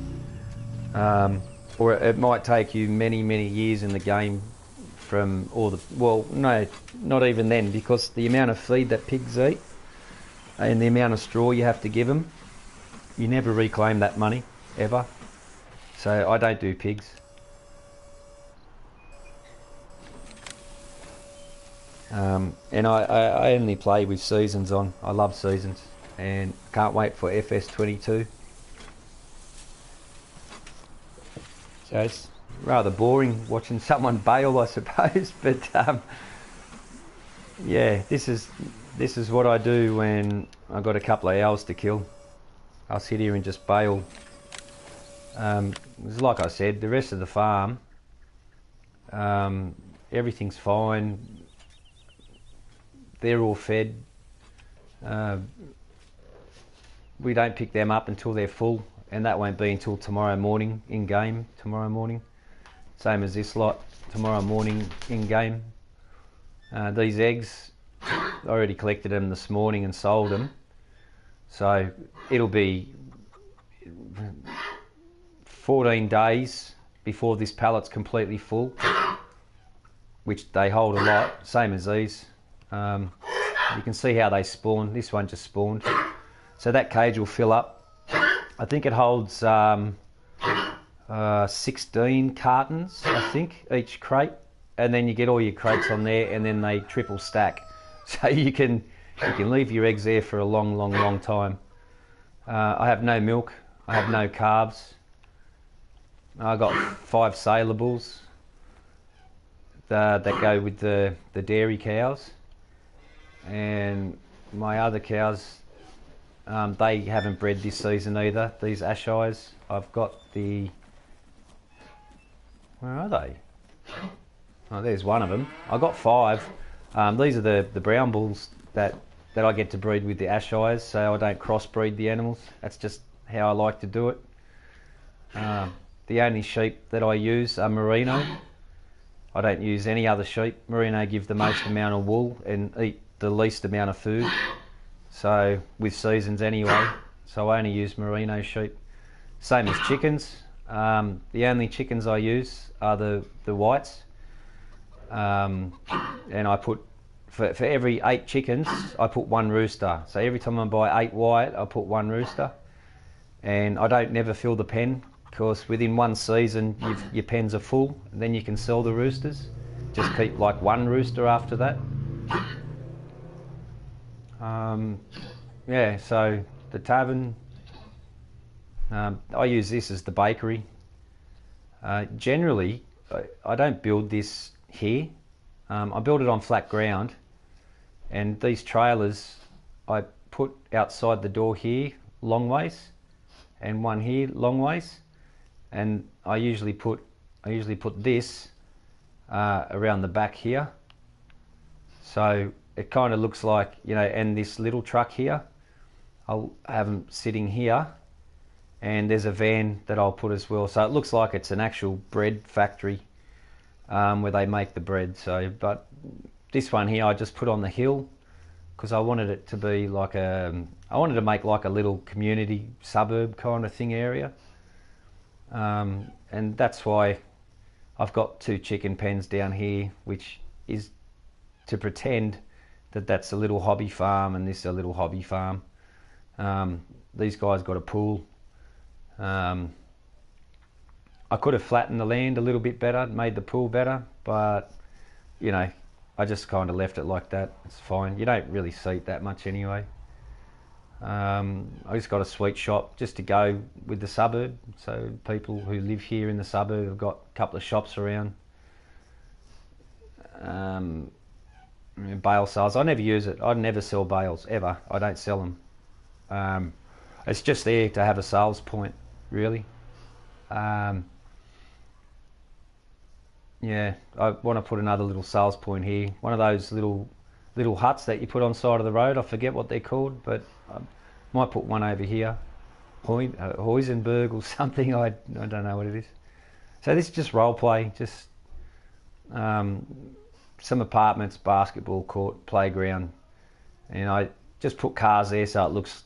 Or it might take you many years in the game from all the, well, no, not even then, because the amount of feed that pigs eat and the amount of straw you have to give them, you never reclaim that money ever. So I don't do pigs. And I only play with seasons on. I love seasons, and can't wait for FS22. So it's rather boring watching someone bail, I suppose, but Yeah, this is what I do when I got a couple of hours to kill. I'll sit here and just bail. Like I said, the rest of the farm, everything's fine. They're all fed. We don't pick them up until they're full, and that won't be until tomorrow morning in game. Tomorrow morning, same as this lot. Tomorrow morning in game. These eggs, I already collected them this morning and sold them, so it'll be 14 days before this pallet's completely full, which they hold a lot, same as these. You can see how they spawn. This one just spawned, so that cage will fill up. I think it holds 16 cartons, I think, each crate, and then you get all your crates on there, and then they triple stack, so you can leave your eggs there for a long time. I have no milk, I have no carbs. I got 5 saleables that go with the dairy cows, and my other cows, they haven't bred this season either. These Asheyes, I've got the, where are they? Oh, there's one of them. I got 5. These are the brown bulls that I get to breed with the Asheyes, so I don't crossbreed the animals. That's just how I like to do it. The only sheep that I use are merino. I don't use any other sheep. Merino give the most amount of wool and eat the least amount of food, so with seasons anyway, so I only use merino sheep. Same as chickens. The only chickens I use are the whites, and I put for every 8 chickens I put 1 rooster, so every time I buy 8 white I put 1 rooster, and I don't never fill the pen, because within 1 season your pens are full, and then you can sell the roosters. Just keep like 1 rooster after that. Yeah, so the tavern, I use this as the bakery. Generally, I don't build this here. I build it on flat ground, and these trailers I put outside the door here long ways, and one here long ways, and I usually put this around the back here, so it kind of looks like, you know, and this little truck here, I'll have them sitting here, and there's a van that I'll put as well, so it looks like it's an actual bread factory where they make the bread. So, but this one here I just put on the hill because I wanted it to be like I wanted to make like a little community suburb kind of thing area, and that's why I've got 2 chicken pens down here, which is to pretend that that's a little hobby farm and this is a little hobby farm. These guys got a pool. I could have flattened the land a little bit better, made the pool better, but you know, I just kind of left it like that. It's fine. You don't really see it that much anyway. I just got a sweet shop just to go with the suburb, so people who live here in the suburb have got a couple of shops around. Bale sales, I never use it. I never sell bales ever. I don't sell them. It's just there to have a sales point, really. Yeah, I want to put another little sales point here. One of those little huts that you put on side of the road. I forget what they're called, but I might put one over here, Hoisenberg or something. I don't know what it is. So this is just role play, just some apartments, basketball court, playground, and I just put cars there so it looks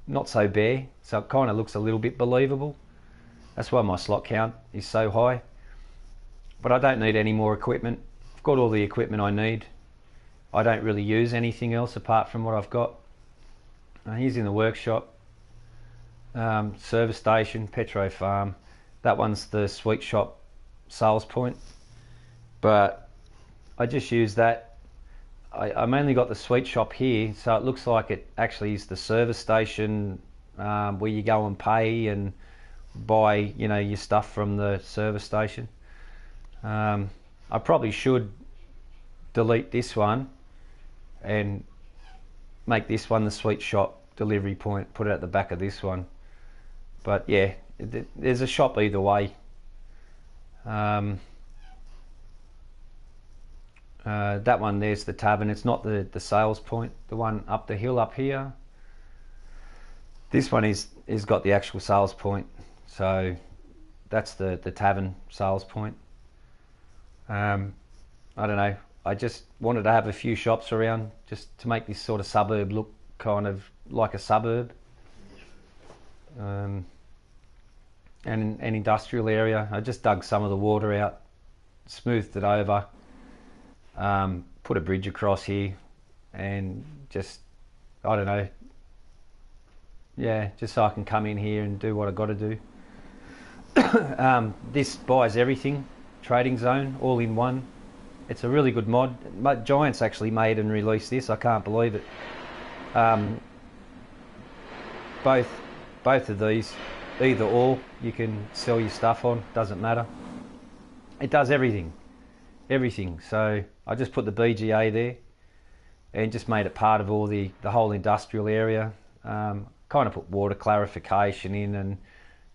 not so bare, so it kind of looks a little bit believable. That's why my slot count is so high. But I don't need any more equipment. I've got all the equipment I need. I don't really use anything else apart from what I've got. Here's in the workshop, service station, Petro Farm. That one's the sweet shop sales point, but I just use that. I mainly got the sweet shop here, so it looks like it actually is the service station where you go and pay and buy, you know, your stuff from the service station. I probably should delete this one and make this one the sweet shop delivery point, put it at the back of this one. But yeah, there's a shop either way. That one there's the tavern. It's not the sales point. The one up the hill up here, this one is got the actual sales point, so that's the tavern sales point. I don't know, I just wanted to have a few shops around just to make this sort of suburb look kind of like a suburb, and an industrial area. I just dug some of the water out, smoothed it over, put a bridge across here, and just, I don't know, yeah, just so I can come in here and do what I got to do. This buys everything, trading zone, all in one. It's a really good mod. Giants actually made and released this. I can't believe it. Both of these, either or, you can sell your stuff on. Doesn't matter. It does everything. So I just put the BGA there and just made it part of all the whole industrial area. Kind of put water clarification in and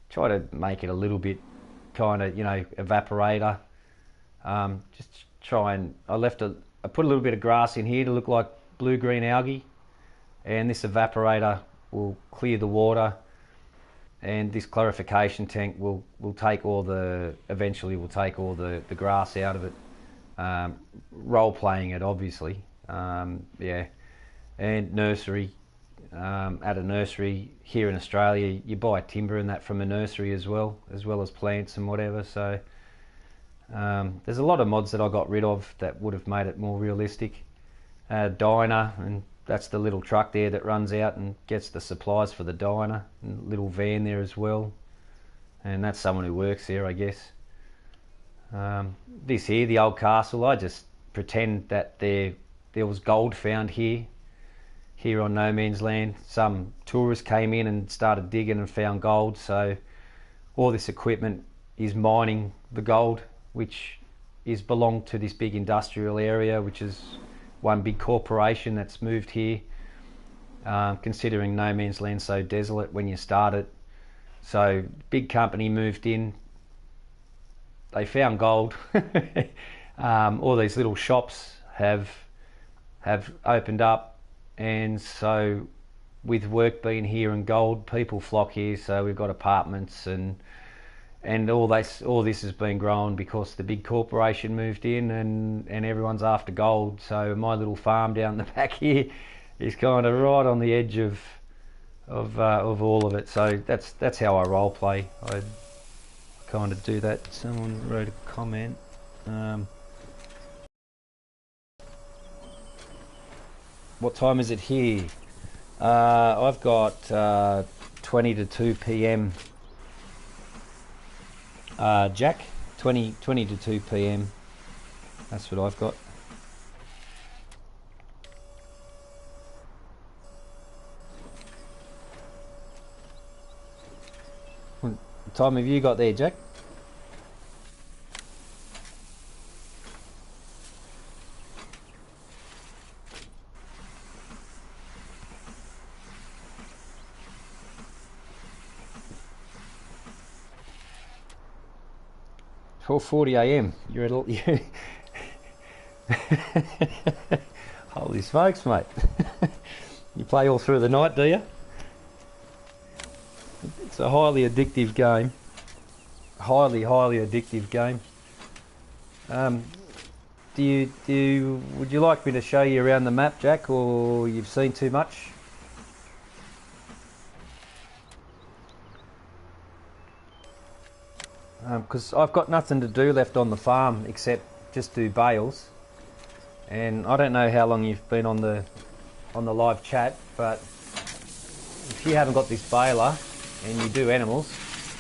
try to make it a little bit kind of, evaporator. Just try and I put a little bit of grass in here to look like blue-green algae, and this evaporator will clear the water, and this clarification tank will take all the grass out of it. Role playing it, obviously. Yeah, and nursery. At a nursery here in Australia, you buy timber and that from a nursery as well as plants and whatever. So there's a lot of mods that I got rid of that would have made it more realistic. Diner, and that's the little truck there that runs out and gets the supplies for the diner, and little van there as well, and that's someone who works there, I guess. This here, the old castle, I just pretend that there was gold found here on no man's land. Some tourists came in and started digging and found gold, so all this equipment is mining the gold, which is belonged to this big industrial area, which is one big corporation that's moved here, considering no man's land so desolate when you start it. So big company moved in, they found gold. All these little shops have opened up, and so with work being here and gold, people flock here. So we've got apartments and all this has been grown because the big corporation moved in, and everyone's after gold. So my little farm down the back here is kind of right on the edge of all of it. So that's how I role play. I kind of do that. Someone wrote a comment. What time is it here? I've got 20 to 2 p.m. Jack, 20 to 2 p.m. That's what I've got. What time have you got there, Jack? .40 a.m. You're a little. Holy smokes, mate! You play all through the night, do you? It's a highly addictive game. Highly addictive game. Would you like me to show you around the map, Jack, or you've seen too much? Because I've got nothing to do left on the farm except just do bales, and I don't know how long you've been on the live chat, but if you haven't got this baler and you do animals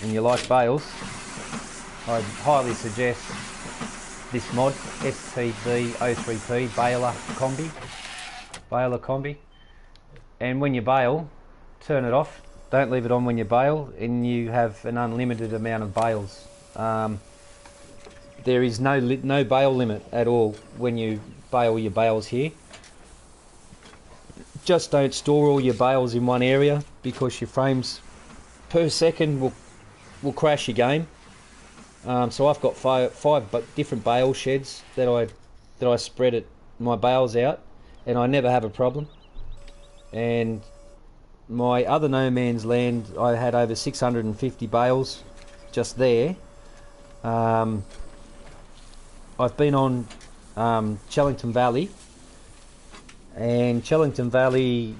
and you like bales, I'd highly suggest this mod, STB03P baler combi. And when you bale, turn it off. Don't leave it on when you bale, and you have an unlimited amount of bales. There is no bale limit at all when you bale your bales here. just don't store all your bales in one area, because your frames per second will crash your game. So I've got five different bale sheds that I spread my bales out, and I never have a problem. And my other no man's land, I had over 650 bales just there. I've been on Chellington Valley, and Chellington Valley,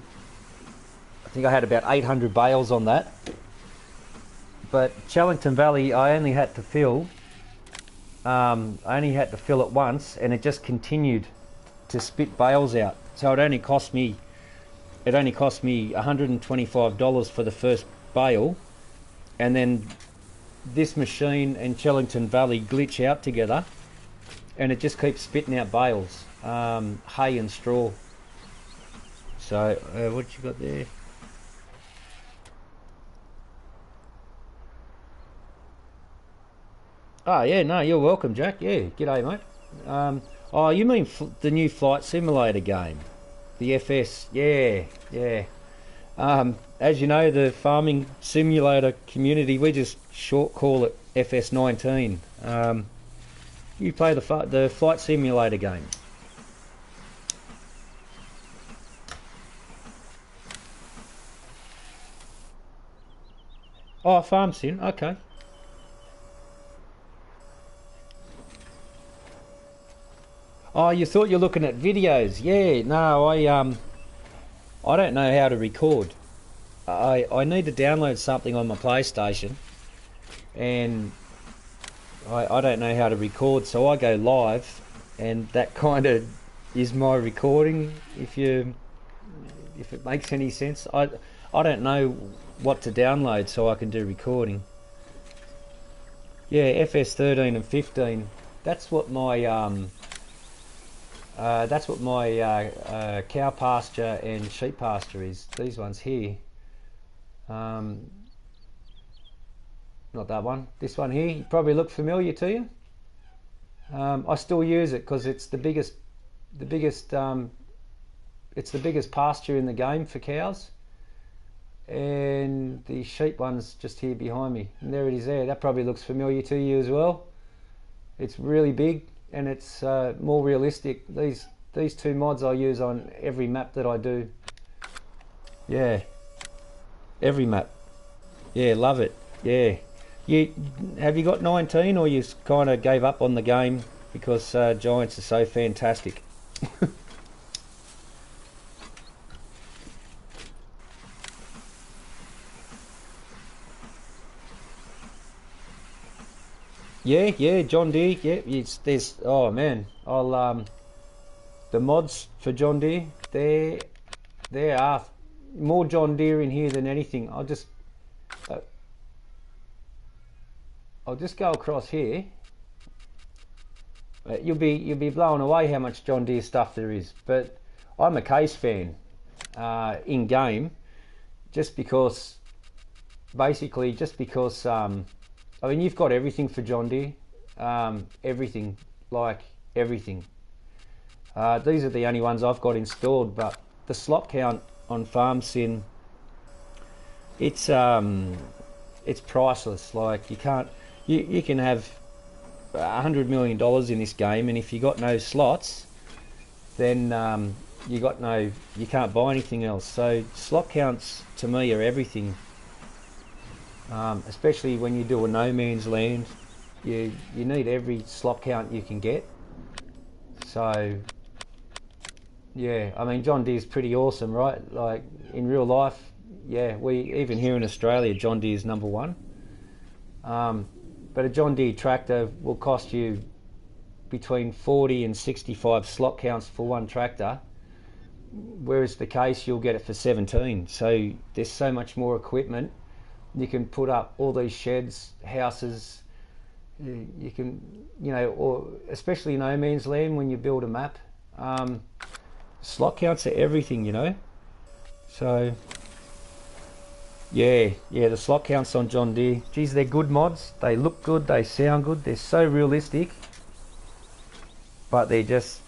I think I had about 800 bales on that. But Chellington Valley, I only had to fill it once, and it just continued to spit bales out. So it only cost me $125 for the first bale, and then this machine and Chellington Valley glitch out together, and it just keeps spitting out bales, hay and straw. So what you got there? Oh yeah, no, you're welcome, Jack. Yeah, g'day, mate. Oh, you mean the new flight simulator game, the FS? Yeah, yeah. As you know, the farming simulator community, we just short call it FS19. You play the flight simulator game. Oh, farm sim. Okay. Oh, you thought you're looking at videos? Yeah, no, I don't know how to record. I need to download something on my PlayStation, and I don't know how to record, so I go live, and that kind of is my recording. If it makes any sense, I don't know what to download so I can do recording. Yeah, FS13 and 15. That's what my cow pasture and sheep pasture is. These ones here. Not that one. This one here probably look familiar to you. I still use it because it's the biggest pasture in the game for cows. And the sheep one's just here behind me. And there it is there. That probably looks familiar to you as well. It's really big, and it's more realistic. These two mods I use on every map that I do. Yeah, every map. Yeah, love it. Yeah. Have you got 19, or you kind of gave up on the game because Giants are so fantastic? Yeah, John Deere. Yeah, there's. Oh man, I'll the mods for John Deere. There are more John Deere in here than anything. I'll just go across here. You'll be blown away how much John Deere stuff there is. But I'm a Case fan in game, just because. I mean, you've got everything for John Deere, everything, like everything. These are the only ones I've got installed, but the slot count on Farm Sim, it's priceless. Like, you can have $100 million in this game, and if you got no slots, then you can't buy anything else. So slot counts to me are everything. Especially when you do a no man's land, you need every slot count you can get. So yeah, I mean, John Deere's pretty awesome, right? Like in real life, yeah, even here in Australia, John Deere's number one. But a John Deere tractor will cost you between 40 and 65 slot counts for one tractor, whereas the Case, you'll get it for 17. So there's so much more equipment. You can put up all these sheds, houses. You can, or especially no man's land when you build a map. Slot counts are everything, So yeah, the slot counts on John Deere. Geez, they're good mods. They look good. They sound good. They're so realistic, but they're just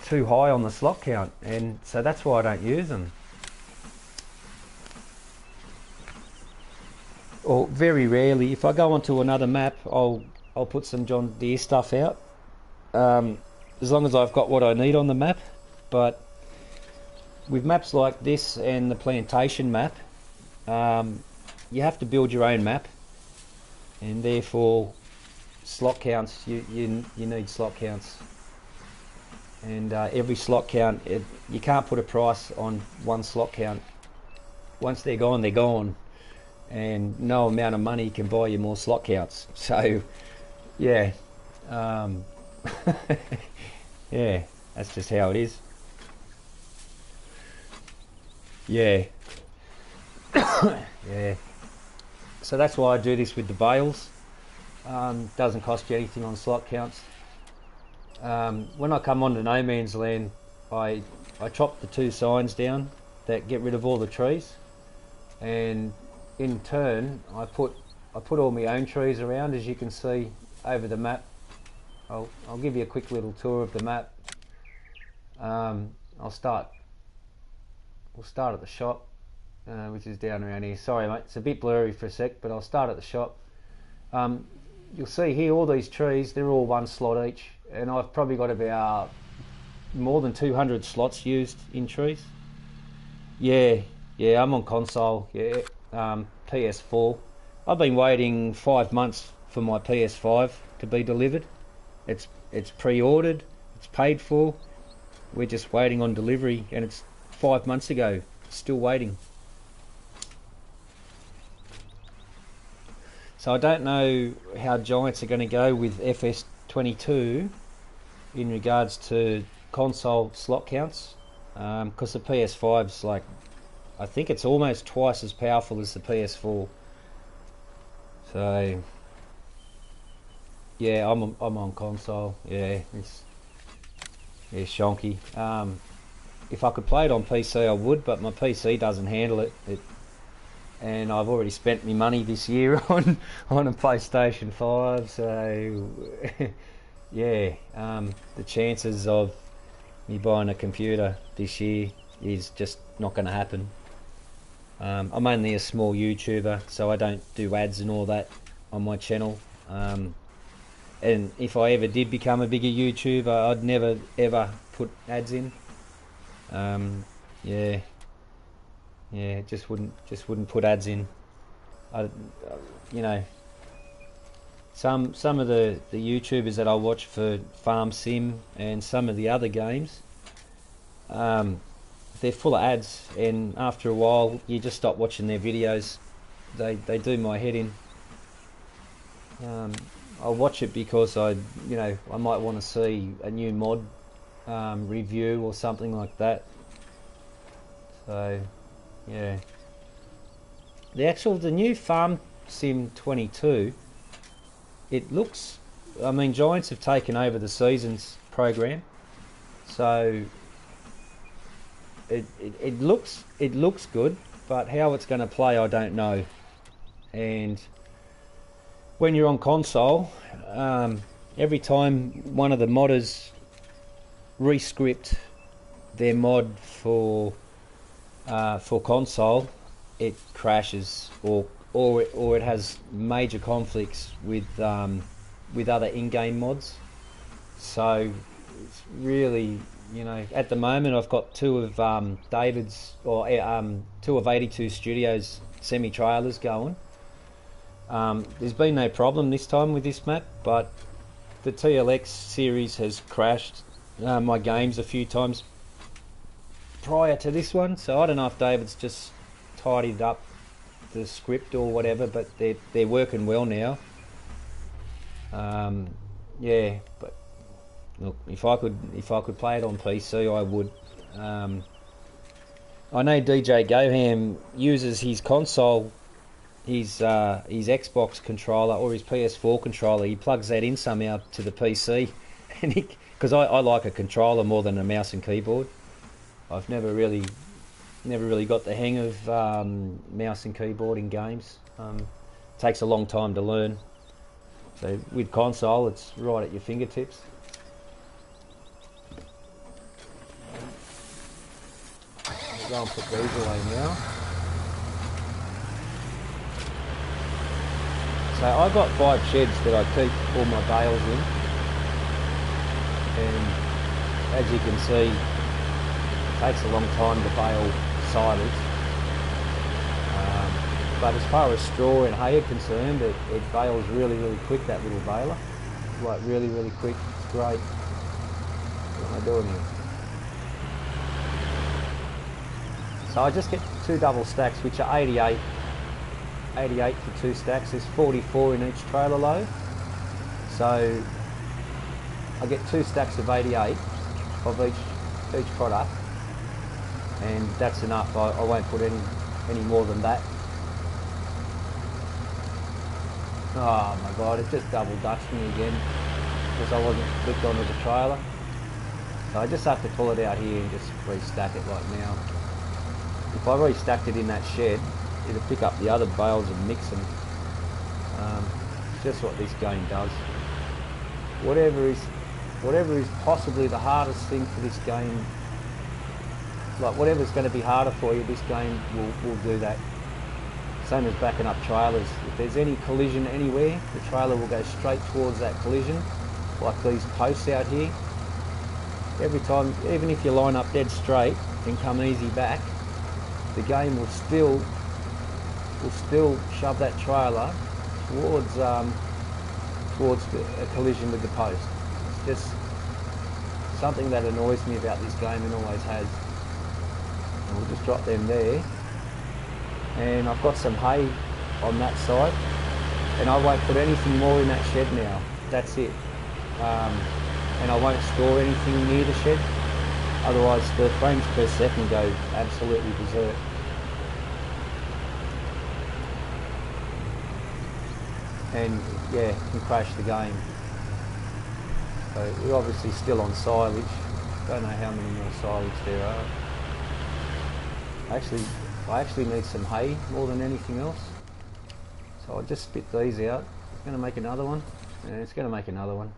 too high on the slot count, and so that's why I don't use them. or very rarely, if I go onto another map, I'll put some John Deere stuff out, as long as I've got what I need on the map. But with maps like this and the plantation map, you have to build your own map, and therefore slot counts, you need slot counts, and every slot count, you can't put a price on one slot count. Once they're gone, and no amount of money can buy you more slot counts. So yeah, yeah, that's just how it is. Yeah. Yeah, so that's why I do this with the bales. Doesn't cost you anything on slot counts. When I come onto no man's land, I chop the 2 signs down that get rid of all the trees, and in turn I put all my own trees around, as you can see over the map. I'll give you a quick little tour of the map. We'll start at the shop, which is down around here. Sorry mate, it's a bit blurry for a sec, but I'll start at the shop. You'll see here all these trees, they're all 1 slot each, and I've probably got about more than 200 slots used in trees. Yeah, I'm on console, yeah, PS4. I've been waiting 5 months for my PS5 to be delivered. It's pre-ordered, it's paid for, we're just waiting on delivery, and it's 5 months ago, still waiting. So I don't know how Giants are going to go with FS22 in regards to console slot counts, because the PS5's like, I think it's almost twice as powerful as the PS4. So yeah, I'm on console. Yeah, it's shonky. If I could play it on PC, I would, but my PC doesn't handle it. And I've already spent my money this year on a PlayStation 5, so yeah, the chances of me buying a computer this year is just not going to happen. I'm only a small YouTuber, so I don't do ads and all that on my channel. And if I ever did become a bigger YouTuber, I'd never ever put ads in. Yeah, just wouldn't put ads in. You know, some of the YouTubers that I watch for Farm Sim and some of the other games, they're full of ads, and after a while you just stop watching their videos. They do my head in. I watch it because I might want to see a new mod review or something like that. So yeah, the new Farm Sim 22, it looks, I mean, Giants have taken over the Seasons program, so it looks good, but how it's going to play I don't know. And when you're on console, every time one of the modders rescript their mod for console, it crashes, or it has major conflicts with other in-game mods. So it's really, at the moment I've got 2 of David's, or 2 of 82 Studios semi-trailers going. There's been no problem this time with this map, but the TLX series has crashed my games a few times prior to this one, so I don't know if David's just tidied up the script or whatever, but they're working well now. Yeah, but look, if I could play it on PC, I would. I know DJ Goham uses his console, his Xbox controller or his PS4 controller. He plugs that in somehow to the PC, and because I like a controller more than a mouse and keyboard. I've never really got the hang of mouse and keyboard in games. Takes a long time to learn. So with console, it's right at your fingertips. I'll go and put these away now. So I've got 5 sheds that I keep all my bales in, and as you can see, it takes a long time to bale silage. But as far as straw and hay are concerned, it bales really quick, that little baler. Like really quick, it's great. What am I doing here? So I just get 2 double stacks, which are 88 for 2 stacks. There's 44 in each trailer load. So I get 2 stacks of 88 of each product, and that's enough. I won't put any more than that. Oh my god, it just double dutched me again because I wasn't clicked onto the trailer. So I just have to pull it out here and just restack it like now. If I restacked it in that shed, it'll pick up the other bales and mix them. It's just what this game does. Whatever is possibly the hardest thing for this game, like whatever's going to be harder for you, this game will do that. Same as backing up trailers. If there's any collision anywhere, the trailer will go straight towards that collision, like these posts out here. Every time, even if you line up dead straight and come easy back, the game will still shove that trailer towards a collision with the post. It's just something that annoys me about this game and always has. And we'll just drop them there. And I've got some hay on that side, and I won't put anything more in that shed now. That's it. And I won't store anything near the shed, otherwise the frames per second go absolutely berserk. And yeah, can crash the game. So we're obviously still on silage. Don't know how many more silage there are. I actually need some hay more than anything else. So I'll just spit these out. It's going to make another one. Yeah, it's going to make another one.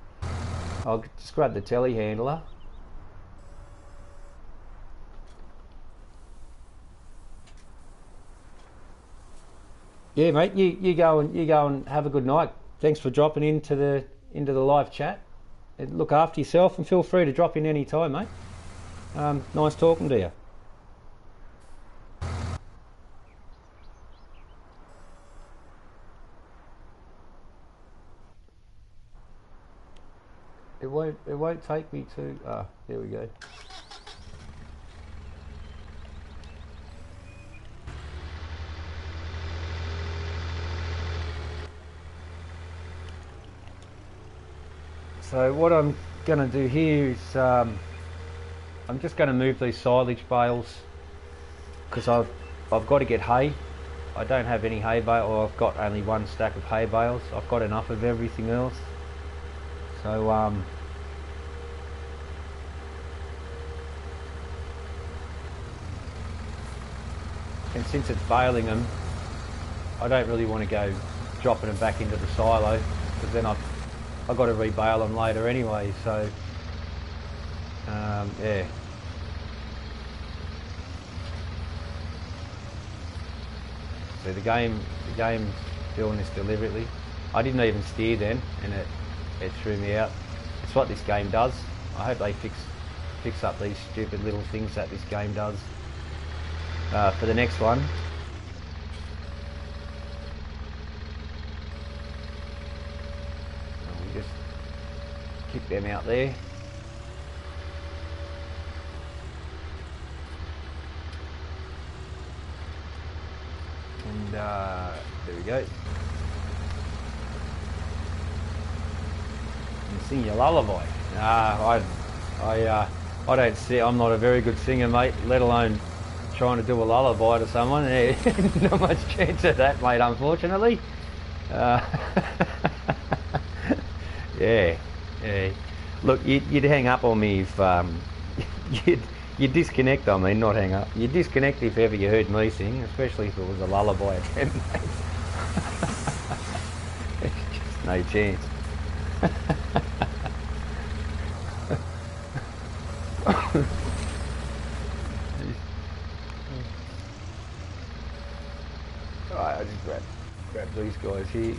I'll just grab the telehandler. Yeah, mate. You go and have a good night. Thanks for dropping into the live chat. And look after yourself, and feel free to drop in any time, mate. Nice talking to you. It won't take me to. Ah, there we go. So what I'm going to do here is I'm just going to move these silage bales because I've got to get hay. I don't have any hay bale, or I've got only 1 stack of hay bales. I've got enough of everything else. So and since it's baling them, I don't really want to go dropping them back into the silo, because then I've got to rebale them later anyway. So yeah. So the game's doing this deliberately. I didn't even steer then, and it threw me out. It's what this game does. I hope they fix up these stupid little things that this game does for the next one. And we just kick them out there. And there we go. And sing your lullaby. I don't see. I'm not a very good singer, mate. Let alone trying to do a lullaby to someone. Not much chance of that, mate. Unfortunately. Yeah. Look, you'd hang up on me if you'd disconnect. I mean, not hang up. You'd disconnect if ever you heard me sing, especially if it was a lullaby attempt. Just no chance. Alright, I'll just grab these guys here.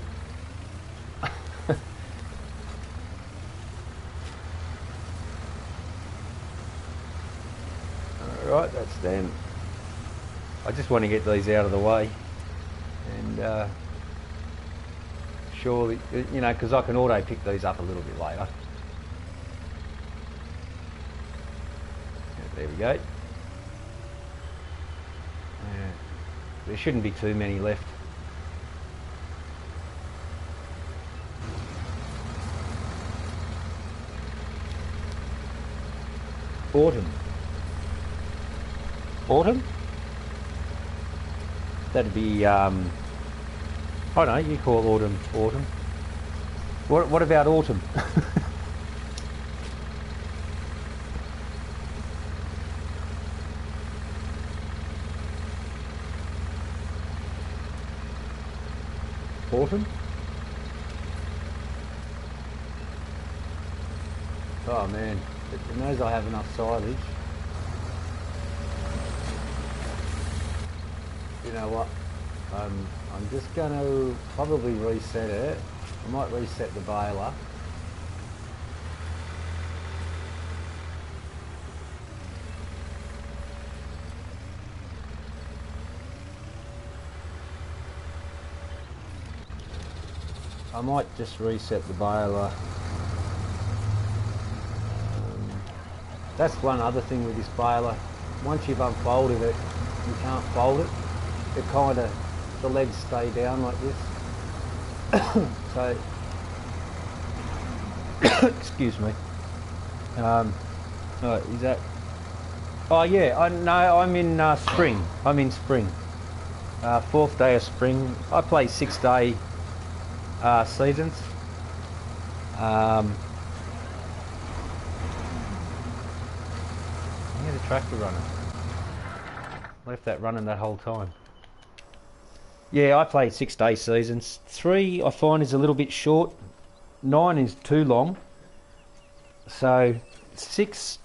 Right, that's them. I just want to get these out of the way, and surely, you know, because I can auto pick these up a little bit later. There we go. There shouldn't be too many left. Autumn. Autumn? That'd be, I don't know, you call autumn autumn. What about autumn? Autumn? Oh man, it knows I have enough silage. You know what? I'm just going to probably reset it. I might reset the baler. I might just reset the baler. That's one other thing with this baler. Once you've unfolded it, you can't fold it. It kind of, the legs stay down like this. So, excuse me. Oh, is that? Oh yeah, I'm in spring. I'm in spring. 4th day of spring. I play 6-day seasons. I had a tractor running. Left that running that whole time. Yeah, I play 6-day seasons. 3 I find is a little bit short. 9 is too long. So 6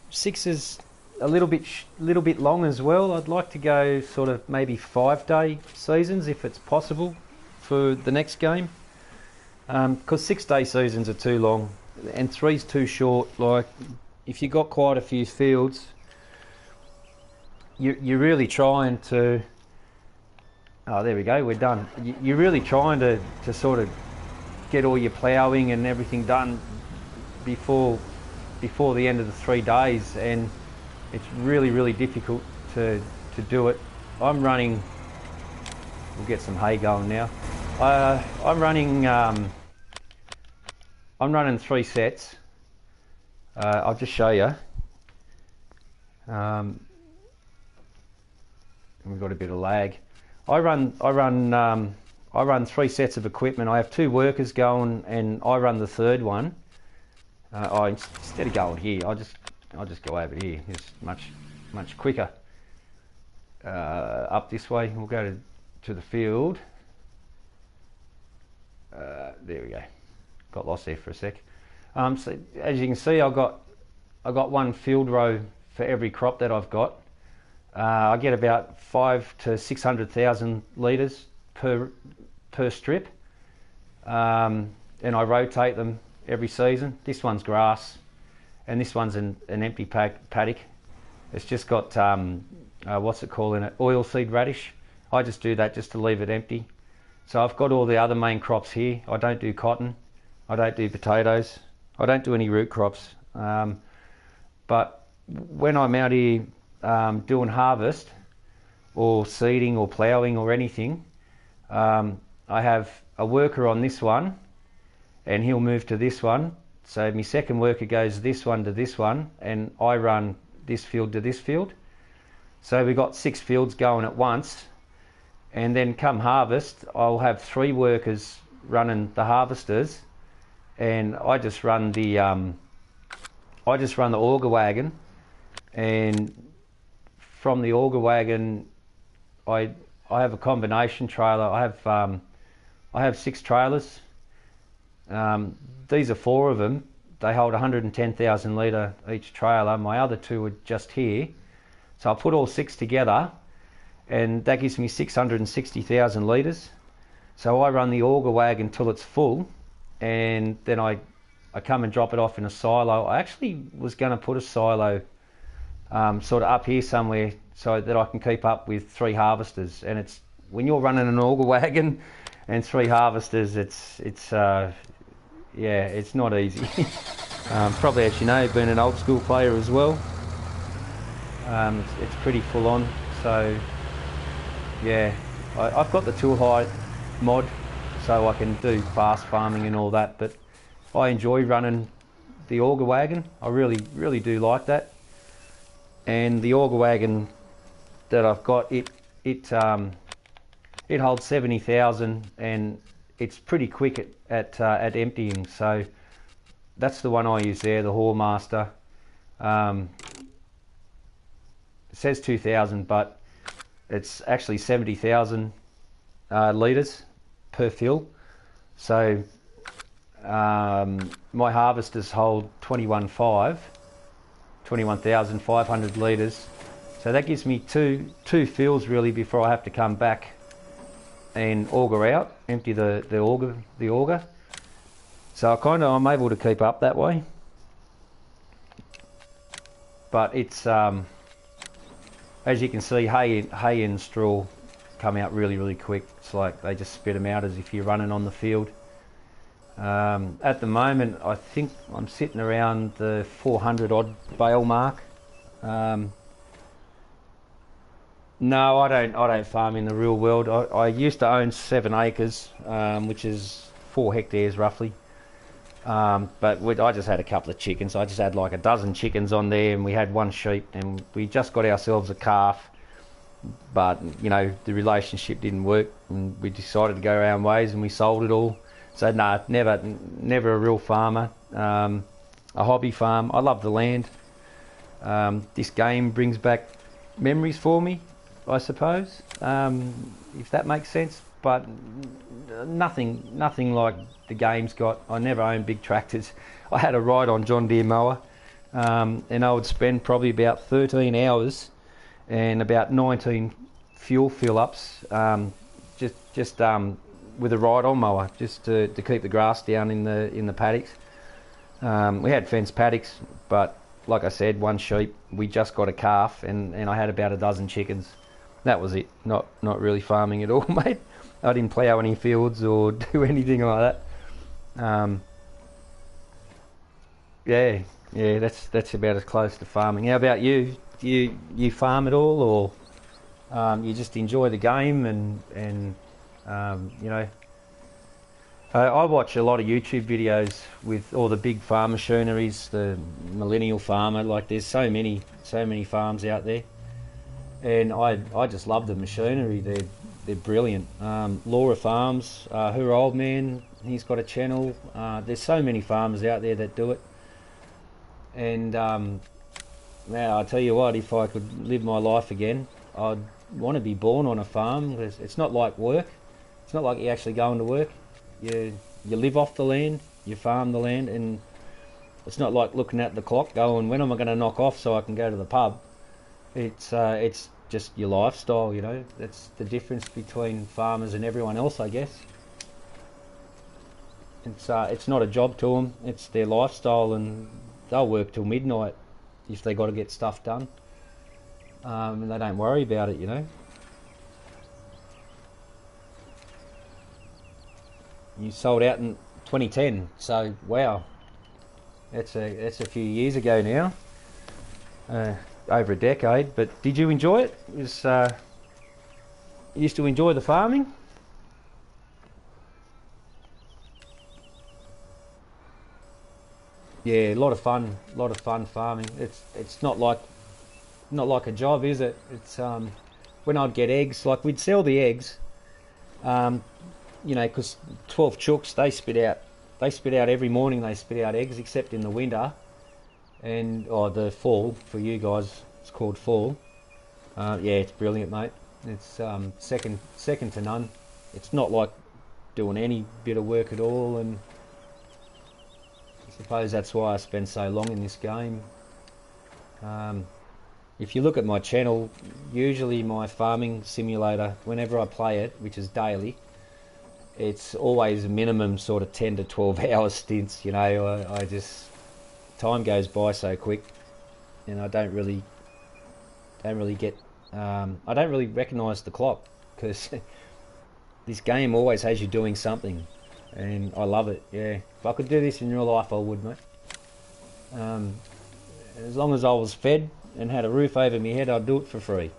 is a little bit long as well. I'd like to go sort of maybe 5-day seasons if it's possible for the next game. Because 6-day seasons are too long and 3's too short. Like if you got quite a few fields, you're really trying to. Oh, there we go, we're done. You're really trying to sort of get all your ploughing and everything done before the end of the 3 days, and it's really difficult to do it. I'm running. We'll get some hay going now. I'm running 3 sets. I'll just show you. We've got a bit of lag. I run 3 sets of equipment. I have 2 workers going, and I run the 3rd one. Instead of going here, I'll just go over here. It's much quicker. Up this way. We'll go to the field. There we go. Got lost there for a sec. So as you can see, I got 1 field row for every crop that I've got. I get about 500 to 600,000 litres per strip, and I rotate them every season. This one's grass, and this one's an empty paddock. It's just got what's it called in it? Oilseed radish. I just do that just to leave it empty. So I've got all the other main crops here. I don't do cotton. I don't do potatoes. I don't do any root crops. But when I'm out here doing harvest or seeding or ploughing or anything, I have a worker on this one and he'll move to this one. So my second worker goes this one to this one, and I run this field to this field. So we've got 6 fields going at once, and then come harvest I'll have 3 workers running the harvesters, and I just run the auger wagon, and from the auger wagon I have a combination trailer. I have 6 trailers. These are 4 of them. They hold 110,000 litre each trailer. My other 2 are just here. So I put all 6 together, and that gives me 660,000 litres. So I run the auger wagon till it's full, and then I come and drop it off in a silo. I actually was going to put a silo sort of up here somewhere so that I can keep up with 3 harvesters. And it's when you're running an auger wagon and 3 harvesters, it's yeah, it's not easy. Probably, as you know, being an old school player as well, it's pretty full on. So yeah, I've got the tool height mod so I can do fast farming and all that, but I enjoy running the auger wagon. I really do like that. And the auger wagon that I've got, it holds 70,000 and it's pretty quick at emptying. So that's the one I use there, the Hallmaster. It says 2,000, but it's actually 70,000 litres per fill. So my harvesters hold 21,500 litres. So that gives me two fills really before I have to come back and auger out, empty the auger. So I'm able to keep up that way. But it's as you can see, hay and straw come out really quick. It's like they just spit them out as if you're running on the field. At the moment, I think I'm sitting around the 400 odd bale mark. No, I don't farm in the real world. I used to own 7 acres, which is 4 hectares roughly. But I just had a couple of chickens. I just had like a dozen chickens on there, and we had 1 sheep, and we just got ourselves a calf. But you know, the relationship didn't work, and we decided to go our own ways, and we sold it all. So no, never a real farmer. A hobby farm. I love the land. This game brings back memories for me, I suppose, if that makes sense. But nothing like the game's got. I never owned big tractors. I had a ride-on John Deere mower, and I would spend probably about 13 hours and about 19 fuel fill-ups, just with a ride-on mower, just to keep the grass down in the paddocks. We had fenced paddocks, but like I said, 1 sheep. We just got a calf, and I had about a dozen chickens. That was it. Not really farming at all, mate. I didn't plough any fields or do anything like that. Yeah, that's about as close to farming. How about you? Do you farm at all, or you just enjoy the game and you know? I watch a lot of YouTube videos with all the big farm machineries, the millennial farmer. Like there's so many farms out there, and I just love the machinery. They're brilliant. Laura Farms, her old man, he's got a channel. There's so many farmers out there that do it, and now I tell you what, if I could live my life again, I'd want to be born on a farm. It's not like work. It's not like you're actually going to work. You live off the land, you farm the land, and it's not like looking at the clock going, when am I going to knock off so I can go to the pub? It's just your lifestyle, you know. That's the difference between farmers and everyone else, I guess. It's not a job to them, it's their lifestyle, and they'll work till midnight if they got to get stuff done, and they don't worry about it, you know. You sold out in 2010, so wow, that's a few years ago now, over a decade. But did you enjoy it? You used to enjoy the farming? Yeah, a lot of fun farming. It's not like a job, is it? It's when I'd get eggs, like we'd sell the eggs. You know, because 12 chooks, they spit out every morning. They spit out eggs, except in the winter and the fall. For you guys, it's called fall. Yeah, it's brilliant, mate. It's second to none. It's not like doing any bit of work at all, and I suppose that's why I spend so long in this game. If you look at my channel, usually my farming simulator, whenever I play it, which is daily, it's always a minimum sort of 10 to 12 hour stints, you know. I just, time goes by so quick, and I don't really don't really get. I don't really recognise the clock because this game always has you doing something, and I love it. Yeah, if I could do this in real life, I would, mate. As long as I was fed and had a roof over my head, I'd do it for free.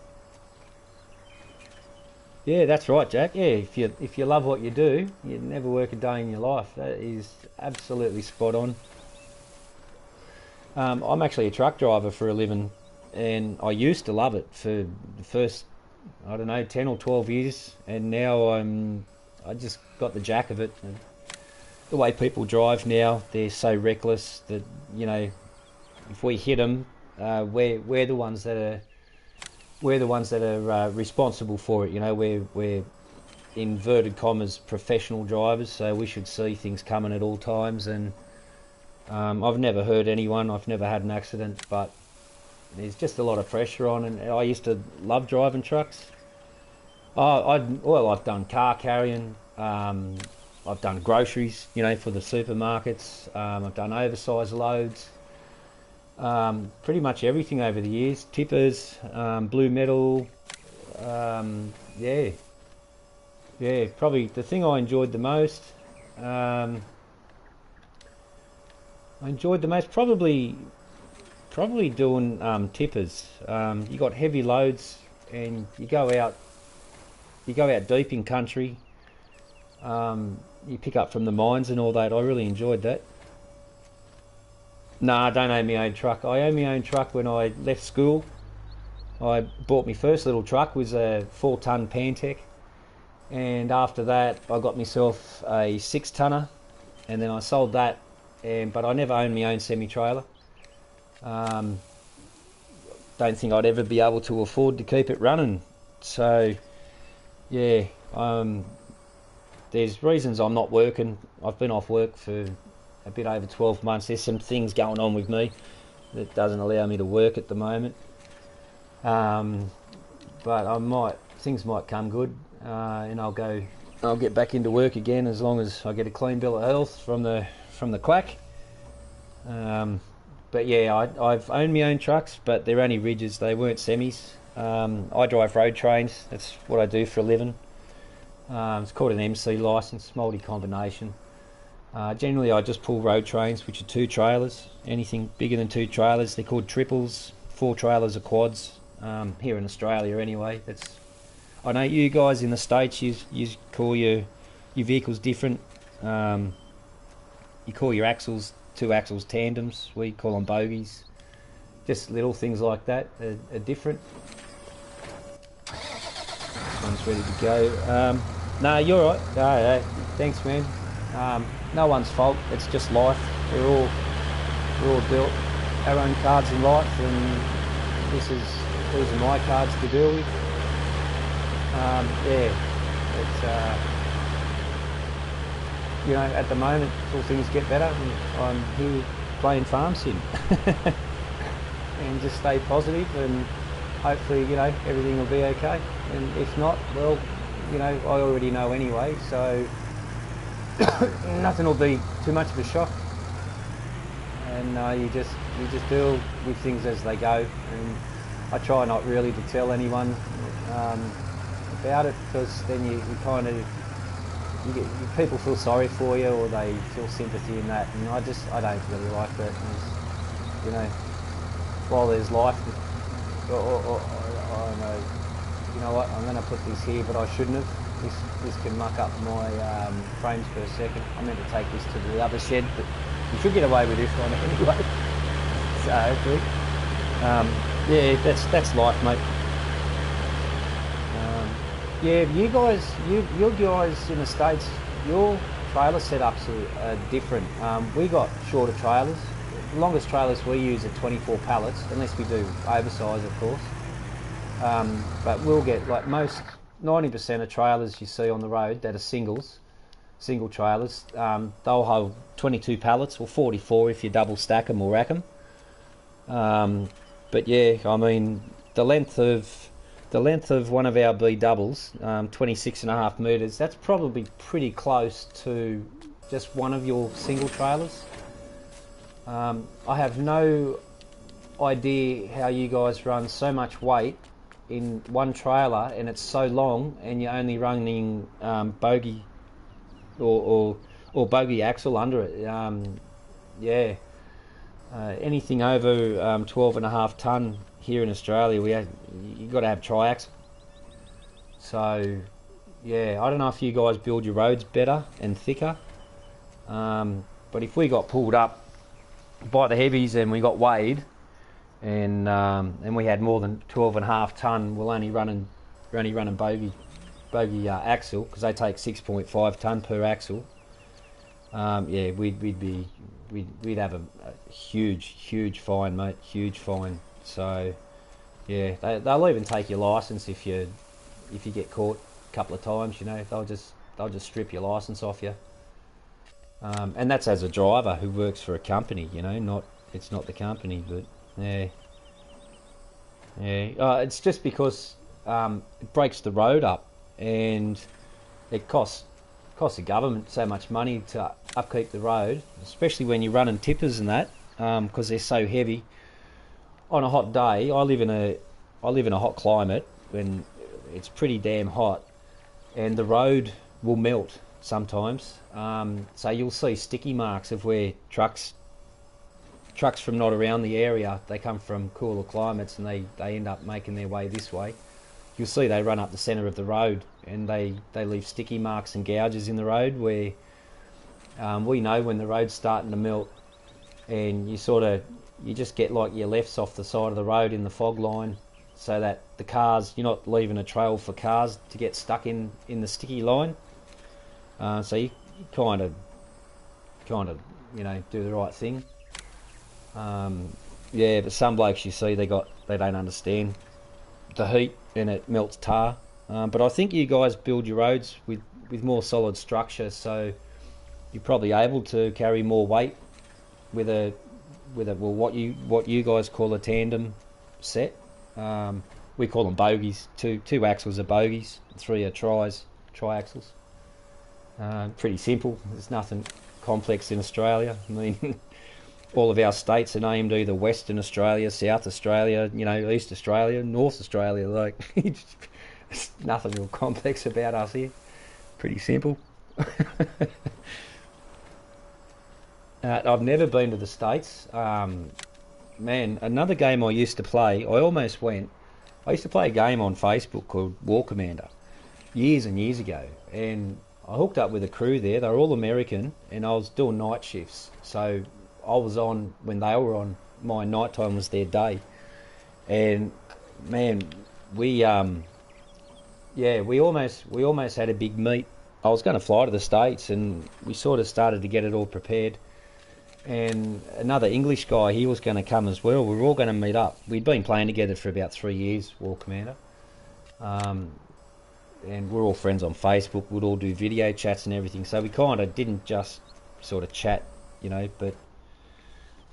Yeah, that's right, Jack. Yeah, if you love what you do, you'd never work a day in your life. That is absolutely spot on. I'm actually a truck driver for a living, and I used to love it for the first, I don't know, 10 or 12 years, and now I just got the jack of it. And the way people drive now, they're so reckless that, you know, if we hit them, we're the ones that are responsible for it. You know, we're inverted commas professional drivers, so we should see things coming at all times. And I've never hurt anyone, I've never had an accident, but there's just a lot of pressure on. And I used to love driving trucks. I've done car carrying, I've done groceries, you know, for the supermarkets. I've done oversized loads. Pretty much everything over the years. Tippers, blue metal. Yeah, probably the thing I enjoyed the most. Probably doing tippers. You got heavy loads, and you go out deep in country. You pick up from the mines and all that. I really enjoyed that. Nah, I don't own my own truck. I owned my own truck when I left school. I bought my first little truck, was a 4-ton Pantech, and after that I got myself a 6-tonner, and then I sold that. But I never owned my own semi-trailer. Don't think I'd ever be able to afford to keep it running. So yeah, there's reasons I'm not working. I've been off work for a bit over 12 months. There's some things going on with me that doesn't allow me to work at the moment. But things might come good, and I'll get back into work again as long as I get a clean bill of health from the quack. But yeah, I've owned my own trucks, but they're only ridges, they weren't semis. I drive road trains, that's what I do for a living. It's called an MC licence, multi-combination. Generally I just pull road trains, which are 2 trailers. Anything bigger than 2 trailers, they're called triples. 4 trailers are quads, here in Australia anyway. I know you guys in the States, you call your vehicles different. You call your axles 2 axles tandems, we call them bogies. Just little things like that are different. This one's ready to go. No, you're right. No, thanks, man. No one's fault. It's just life. We're all dealt our own cards in life, and these are my cards to deal with. You know, at the moment, till things get better, I'm here playing farm sim. And just stay positive, and hopefully, you know, everything will be okay. And if not, well, you know, I already know anyway, so nothing will be too much of a shock. And you just deal with things as they go. And I try not really to tell anyone about it, because then you kind of people feel sorry for you, or they feel sympathy in that, and I don't really like that. And, you know, while there's life, I don't know, you know what, I'm going to put this here, but I shouldn't have. This can muck up my frames per second. I meant to take this to the other shed, but you should get away with this one anyway. So hopefully, yeah, that's life, mate. Yeah, you guys in the States, your trailer setups are different. We got shorter trailers. The longest trailers we use are 24 pallets, unless we do oversize, of course. But we'll get, like, most 90% of trailers you see on the road that are single trailers, they'll hold 22 pallets, or 44 if you double stack them or rack them. But yeah, I mean, the length of one of our B doubles, 26.5 metres, that's probably pretty close to just one of your single trailers. I have no idea how you guys run so much weight in one trailer, and it's so long, and you're only running bogie or bogie axle under it. Yeah, anything over 12.5 ton here in Australia, you got to have triaxle. So yeah, I don't know if you guys build your roads better and thicker, but if we got pulled up by the heavies and we got weighed, and we had more than 12.5 ton, we're only running bogie axle, because they take 6.5 ton per axle. Yeah, we'd have a huge fine, mate, huge fine. So yeah, they'll even take your license if you get caught a couple of times. You know, they'll just strip your license off you. And that's as a driver who works for a company. You know, it's not the company, but yeah. It's just because it breaks the road up, and it costs the government so much money to upkeep the road, especially when you're running tippers and that, because they're so heavy. On a hot day, I live in a hot climate when it's pretty damn hot, and the road will melt sometimes. So you'll see sticky marks of where trucks from not around the area, they come from cooler climates, and they end up making their way this way. You'll see they run up the centre of the road, and they leave sticky marks and gouges in the road where we know when the road's starting to melt, and you just get like your lefts off the side of the road in the fog line, so that the cars, you're not leaving a trail for cars to get stuck in the sticky line. So you kind of do the right thing. Yeah, but some blokes you see, they don't understand the heat, and it melts tar. But I think you guys build your roads with more solid structure, so you're probably able to carry more weight with what you guys call a tandem set. We call them bogies. Two axles are bogies, 3 are triaxles. Pretty simple. There's nothing complex in Australia. I mean, all of our states are named either Western Australia, South Australia, East Australia, North Australia. Like, there's nothing real complex about us here. Pretty simple. I've never been to the States. Man, another game I used to play, I used to play a game on Facebook called War Commander years and years ago, and I hooked up with a crew there. They were all American, and I was doing night shifts, so I was on when they were on. My night time was their day, and man, we almost had a big meet. I was going to fly to the States, and we sort of started to get it all prepared. And another English guy, he was going to come as well. We were all going to meet up. We'd been playing together for about 3 years, War Commander. And we're all friends on Facebook. We'd all do video chats and everything. So we kind of didn't just sort of chat, but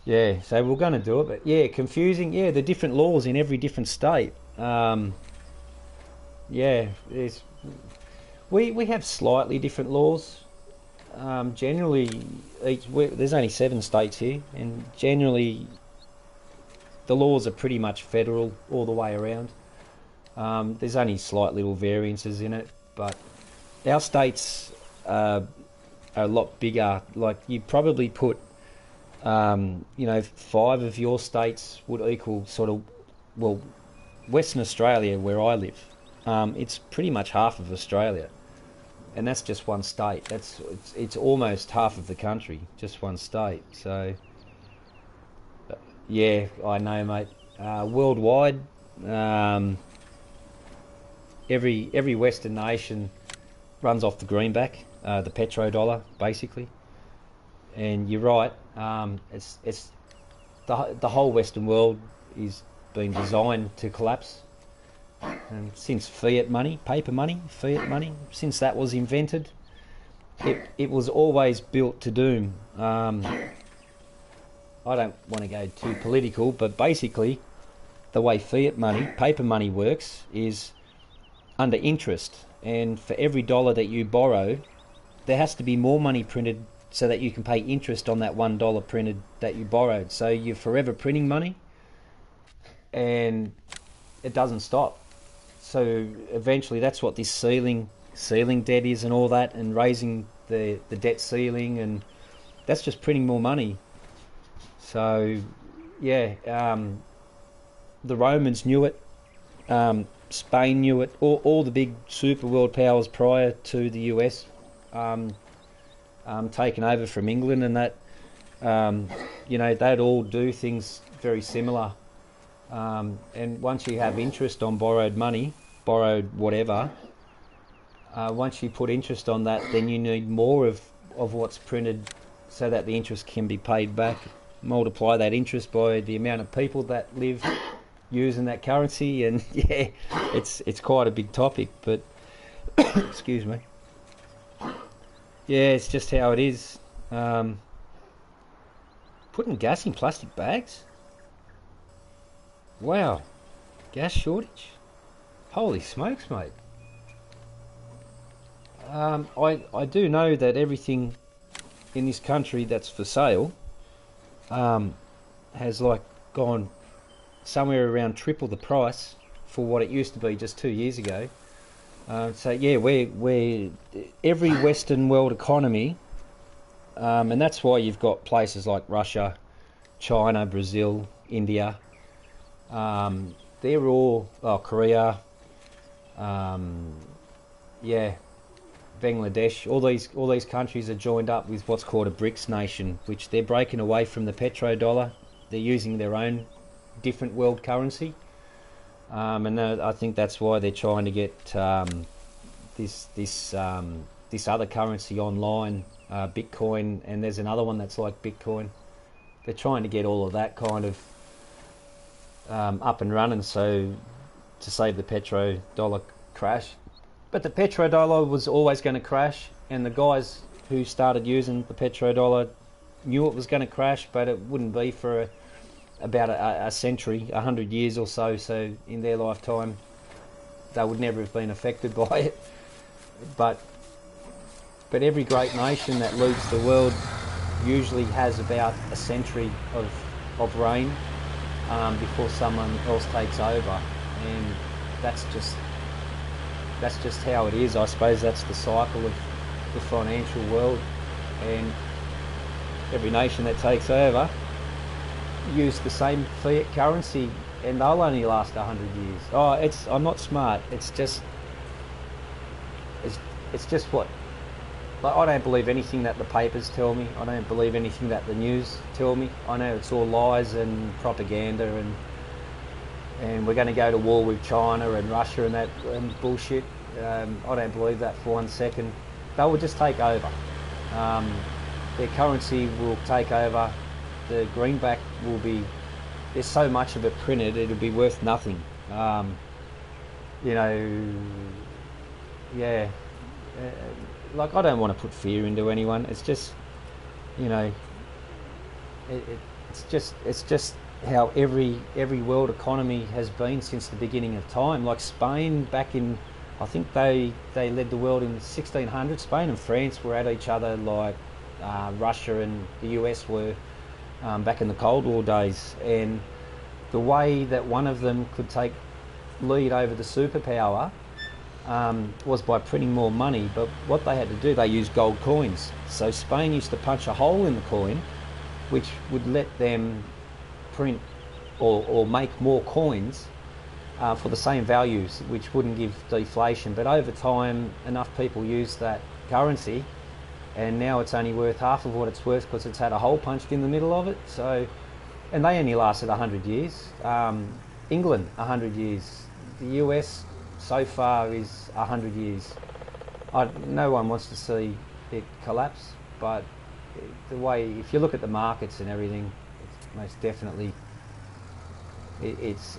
yeah, so we're going to do it. But yeah, confusing. Yeah, the different laws in every different state. Yeah, we have slightly different laws. Generally, there's only 7 states here, and generally the laws are pretty much federal all the way around. There's only slight little variances in it, but our states are a lot bigger. Like, you probably put 5 of your states would equal Western Australia, where I live. It's pretty much half of Australia. And that's just one state. It's almost half of the country, just one state. So, yeah, I know, mate. Worldwide, every Western nation runs off the greenback, the petrodollar, basically. And you're right. It's the whole Western world is being designed to collapse. And since fiat money, fiat money, since that was invented, it was always built to doom. I don't want to go too political, but basically the way fiat money, paper money works is under interest, and for every dollar that you borrow, there has to be more money printed so that you can pay interest on that $1 printed that you borrowed. So you're forever printing money, and it doesn't stop. So eventually, that's what this ceiling debt is, and all that, and raising the debt ceiling, and that's just printing more money. So yeah, the Romans knew it. Spain knew it. All the big super world powers prior to the US taken over from England, and that they'd all do things very similar. And once you have interest on borrowed money, borrowed whatever, once you put interest on that, then you need more of what's printed so that the interest can be paid back. Multiply that interest by the amount of people that live using that currency, and yeah, it's quite a big topic, but excuse me. Yeah, it's just how it is. Putting gas in plastic bags? Wow, gas shortage? Holy smokes, mate. I do know that everything in this country that's for sale has like gone somewhere around triple the price for what it used to be just 2 years ago. So yeah, we're every Western world economy, and that's why you've got places like Russia, China, Brazil, India. They're all Korea, Bangladesh. All these countries are joined up with what's called a BRICS nation, which they're breaking away from the petrodollar. They're using their own different world currency, and I think that's why they're trying to get this other currency online, Bitcoin, and there's another one that's like Bitcoin. They're trying to get all of that kind of up and running, so to save the petrodollar crash. But the petrodollar was always going to crash, and the guys who started using the petrodollar knew it was going to crash, but it wouldn't be for about a century, 100 years or so. So in their lifetime, they would never have been affected by it. But every great nation that leads the world usually has about a century of reign before someone else takes over, and that's just how it is. I suppose that's the cycle of the financial world, and every nation that takes over use the same fiat currency, and they'll only last 100 years. I'm not smart. It's just what. Like, I don't believe anything that the papers tell me. I don't believe anything that the news tell me. I know it's all lies and propaganda, and we're going to go to war with China and Russia and that bullshit. I don't believe that for 1 second. They will just take over. Their currency will take over. The greenback will be, there's so much of it printed, it'll be worth nothing. Like, I don't want to put fear into anyone. It's just, it's just how every world economy has been since the beginning of time. Like Spain, back in, I think they led the world in 1600. Spain and France were at each other like Russia and the US were back in the Cold War days. And the way that one of them could take lead over the superpower was by printing more money. But what they had to do, they used gold coins. So Spain used to punch a hole in the coin, which would let them print or make more coins for the same values, which wouldn't give deflation. But over time, enough people used that currency, and now it's only worth half of what it's worth because it's had a hole punched in the middle of it. So, and they only lasted 100 years. England, 100 years. The US so far is 100 years. No one wants to see it collapse, but the way, if you look at the markets and everything, it's most definitely it's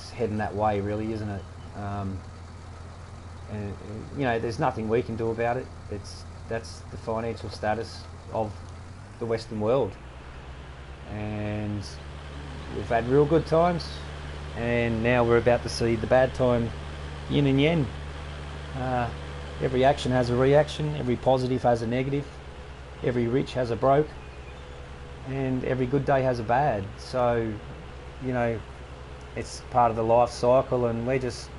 heading that way, really, isn't it? And there's nothing we can do about it. That's the financial status of the Western world, and we've had real good times, and now we're about to see the bad time, yin and yang. Every action has a reaction, every positive has a negative, every rich has a broke, and every good day has a bad. So, it's part of the life cycle, and we're just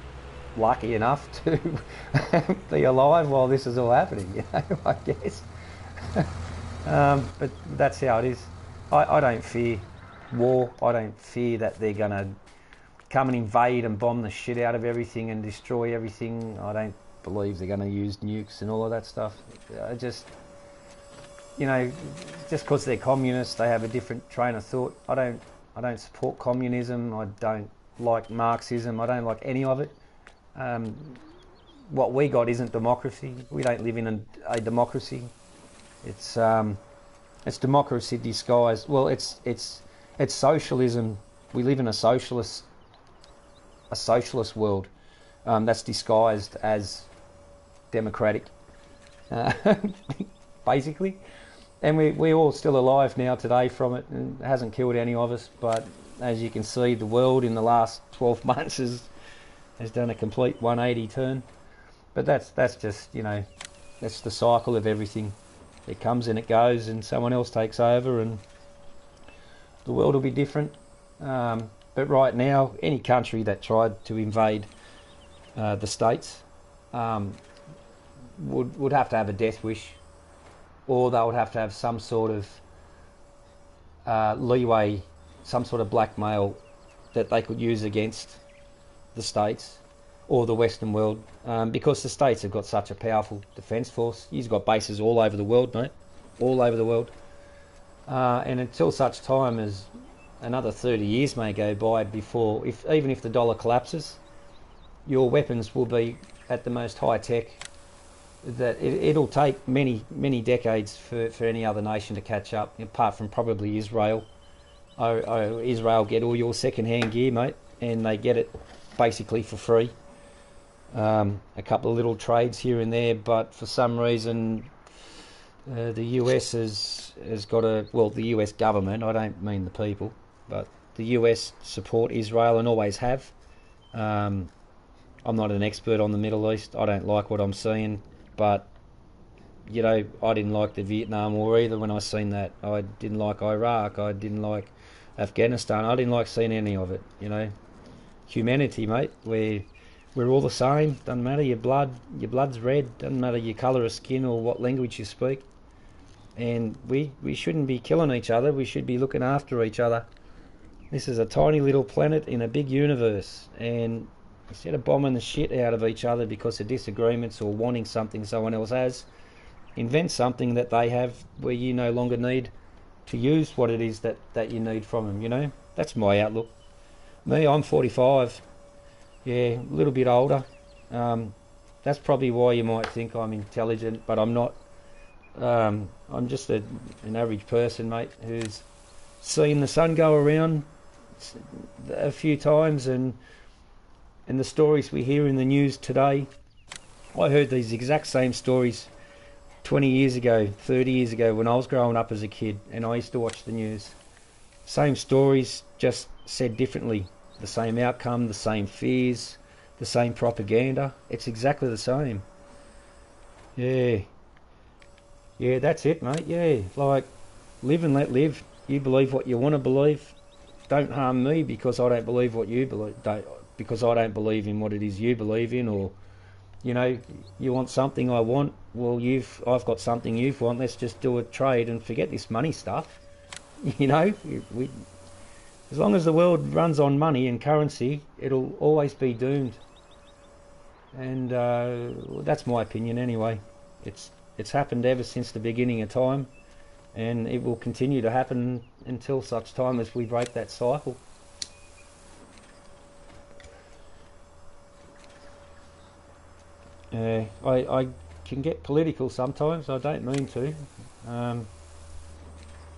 lucky enough to be alive while this is all happening, you know, I guess. But that's how it is. I don't fear war. I don't fear that they're going to come and invade and bomb the shit out of everything and destroy everything. I don't believe they're going to use nukes and all of that stuff. I just, you know, just because they're communists, they have a different train of thought. I don't support communism. I don't like Marxism. I don't like any of it. What we got isn't democracy. We don't live in a democracy. It's democracy disguised. Well, it's socialism. We live in a socialist world that's disguised as democratic, basically. And we're all still alive now today from it, and it hasn't killed any of us. But as you can see, the world in the last 12 months has done a complete 180 turn. But that's just, you know, that's the cycle of everything. It comes and it goes, and someone else takes over, and the world will be different. But right now, any country that tried to invade the States would have to have a death wish, or they would have to have some sort of leeway, some sort of blackmail that they could use against the States or the Western world, because the States have got such a powerful defence force. You've got bases all over the world, mate, all over the world. And until such time as another 30 years may go by before, even if the dollar collapses, your weapons will be at the most high tech. That it'll take many decades for any other nation to catch up, apart from probably Israel. Israel get all your second-hand gear, mate, and they get it basically for free. A couple of little trades here and there, but for some reason the US has got the US government, I don't mean the people, but the US support Israel and always have. I'm not an expert on the Middle East. I don't like what I'm seeing, but you know, I didn't like the Vietnam War either when I seen that. I didn't like Iraq. I didn't like Afghanistan. I didn't like seeing any of it, you know. Humanity, mate, we're all the same. Doesn't matter your blood's red. Doesn't matter your colour of skin or what language you speak. And we shouldn't be killing each other. We should be looking after each other. This is a tiny little planet in a big universe, and instead of bombing the shit out of each other because of disagreements or wanting something someone else has, invent something that they have where you no longer need to use what it is that you need from them, you know. That's my outlook. Me, I'm 45. Yeah, a little bit older. That's probably why you might think I'm intelligent, but I'm not. I'm just an average person, mate, who's seen the sun go around a few times, and the stories we hear in the news today. I heard these exact same stories 20 years ago, 30 years ago when I was growing up as a kid, and I used to watch the news. Same stories, just said differently. The same outcome, the same fears, the same propaganda. It's exactly the same. Yeah, that's it, mate. Yeah, like, live and let live. You believe what you want to believe. Don't harm me because I don't believe what you believe. Because I don't believe in what it is you believe in, or, you know, you want something I want. Well, I've got something you want. Let's just do a trade and forget this money stuff. You know, as long as the world runs on money and currency, it'll always be doomed. And that's my opinion anyway. It's happened ever since the beginning of time, and it will continue to happen until such time as we break that cycle. I can get political sometimes. I don't mean to,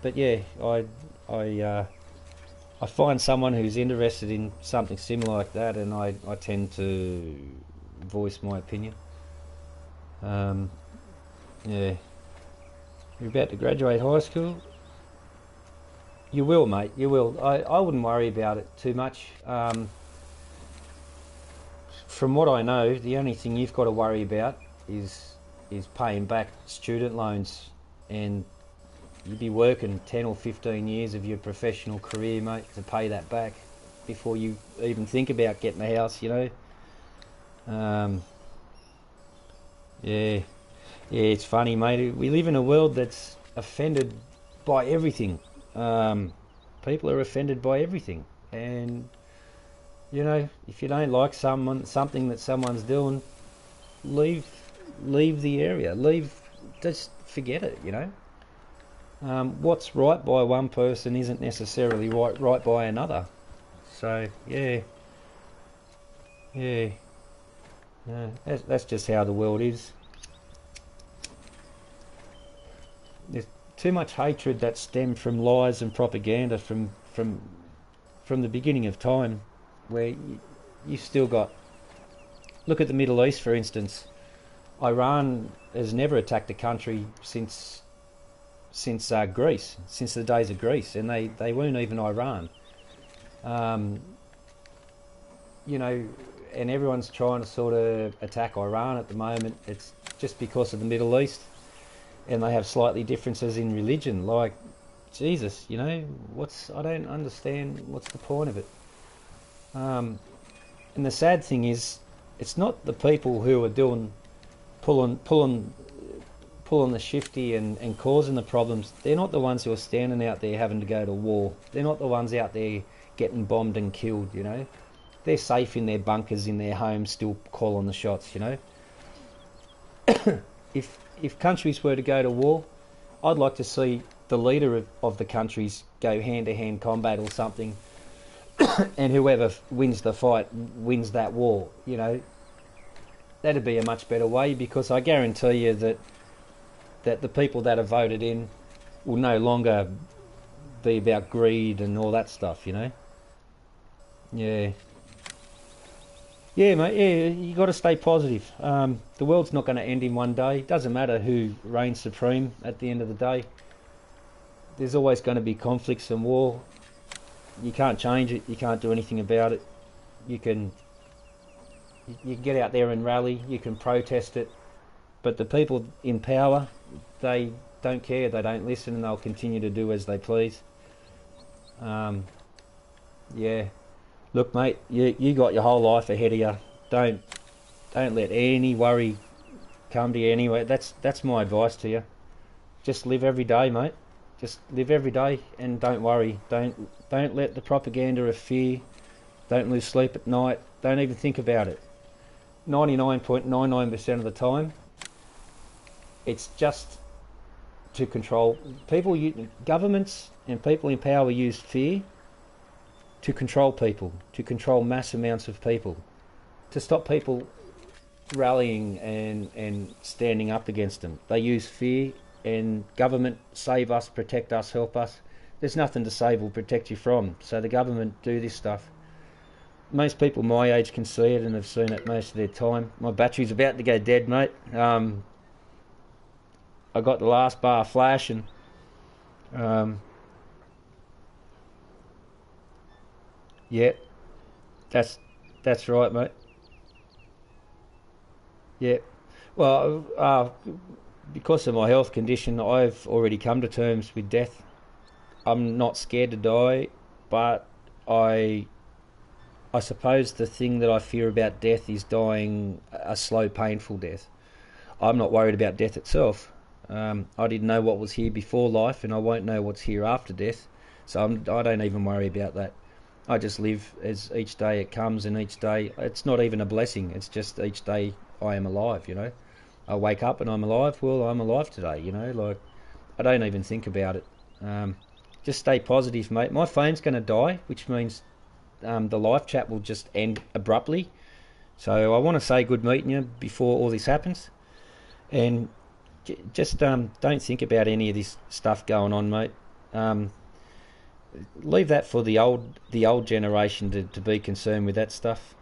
but yeah, I find someone who's interested in something similar like that, and I tend to voice my opinion. Yeah, you're about to graduate high school. You will, mate. You will. I wouldn't worry about it too much. From what I know, the only thing you've got to worry about is paying back student loans, and you'd be working 10 or 15 years of your professional career, mate, to pay that back. before you even think about getting a house, you know. Yeah, yeah, it's funny, mate. We live in a world that's offended by everything. People are offended by everything, and you know, if you don't like something that someone's doing, leave, leave the area. Leave, just forget it. You know, what's right by one person isn't necessarily right by another. So yeah, yeah, that's just how the world is. There's too much hatred that stemmed from lies and propaganda from the beginning of time, where you still got. Look at the Middle East, for instance. Iran has never attacked a country since Greece, since the days of Greece, and they weren't even Iran. You know, and everyone's trying to sort of attack Iran at the moment. It's just because of the Middle East, and they have slightly differences in religion. Like, Jesus, you know, I don't understand what's the point of it. And the sad thing is, it's not the people who are pulling the shifty and causing the problems. They're not the ones who are standing out there having to go to war. They're not the ones out there getting bombed and killed, you know. They're safe in their bunkers, in their homes, still calling the shots, you know. If countries were to go to war, I'd like to see the leader of the countries go hand-to-hand combat or something, and whoever wins the fight wins that war, you know. That'd be a much better way, because I guarantee you that the people that are voted in will no longer be about greed and all that stuff, you know. Yeah. Yeah, mate, yeah, you got to stay positive. The world's not going to end in one day. It doesn't matter who reigns supreme at the end of the day. There's always going to be conflicts and war. You can't change it. You can't do anything about it. You can get out there and rally. You can protest it. But the people in power, they don't care. They don't listen, and they'll continue to do as they please. Yeah. Look, mate, you got your whole life ahead of you. Don't let any worry come to you anyway. That's my advice to you. Just live every day, mate. Just live every day and don't worry. Don't let the propaganda of fear. Don't lose sleep at night. Don't even think about it. 99.99% of the time, it's just to control people. Governments and people in power use fear to control people, to control mass amounts of people, to stop people rallying and standing up against them. They use fear, and government save us, protect us, help us. There's nothing to save or protect you from, so the government do this stuff. Most people my age can see it and have seen it most of their time. My battery's about to go dead, mate. I got the last bar flashing. Yeah, that's right, mate. Yeah. Well, because of my health condition, I've already come to terms with death. I'm not scared to die, but I suppose the thing that I fear about death is dying a slow, painful death. I'm not worried about death itself. I didn't know what was here before life, and I won't know what's here after death, so I don't even worry about that. I just live as each day it comes, and each day, it's not even a blessing, it's just each day I am alive, you know. I wake up and I'm alive, well, I'm alive today, you know, like, I don't even think about it. Just stay positive, mate. My phone's going to die, which means the live chat will just end abruptly. So I want to say good meeting you before all this happens. And just don't think about any of this stuff going on, mate. Leave that for the old generation to be concerned with that stuff.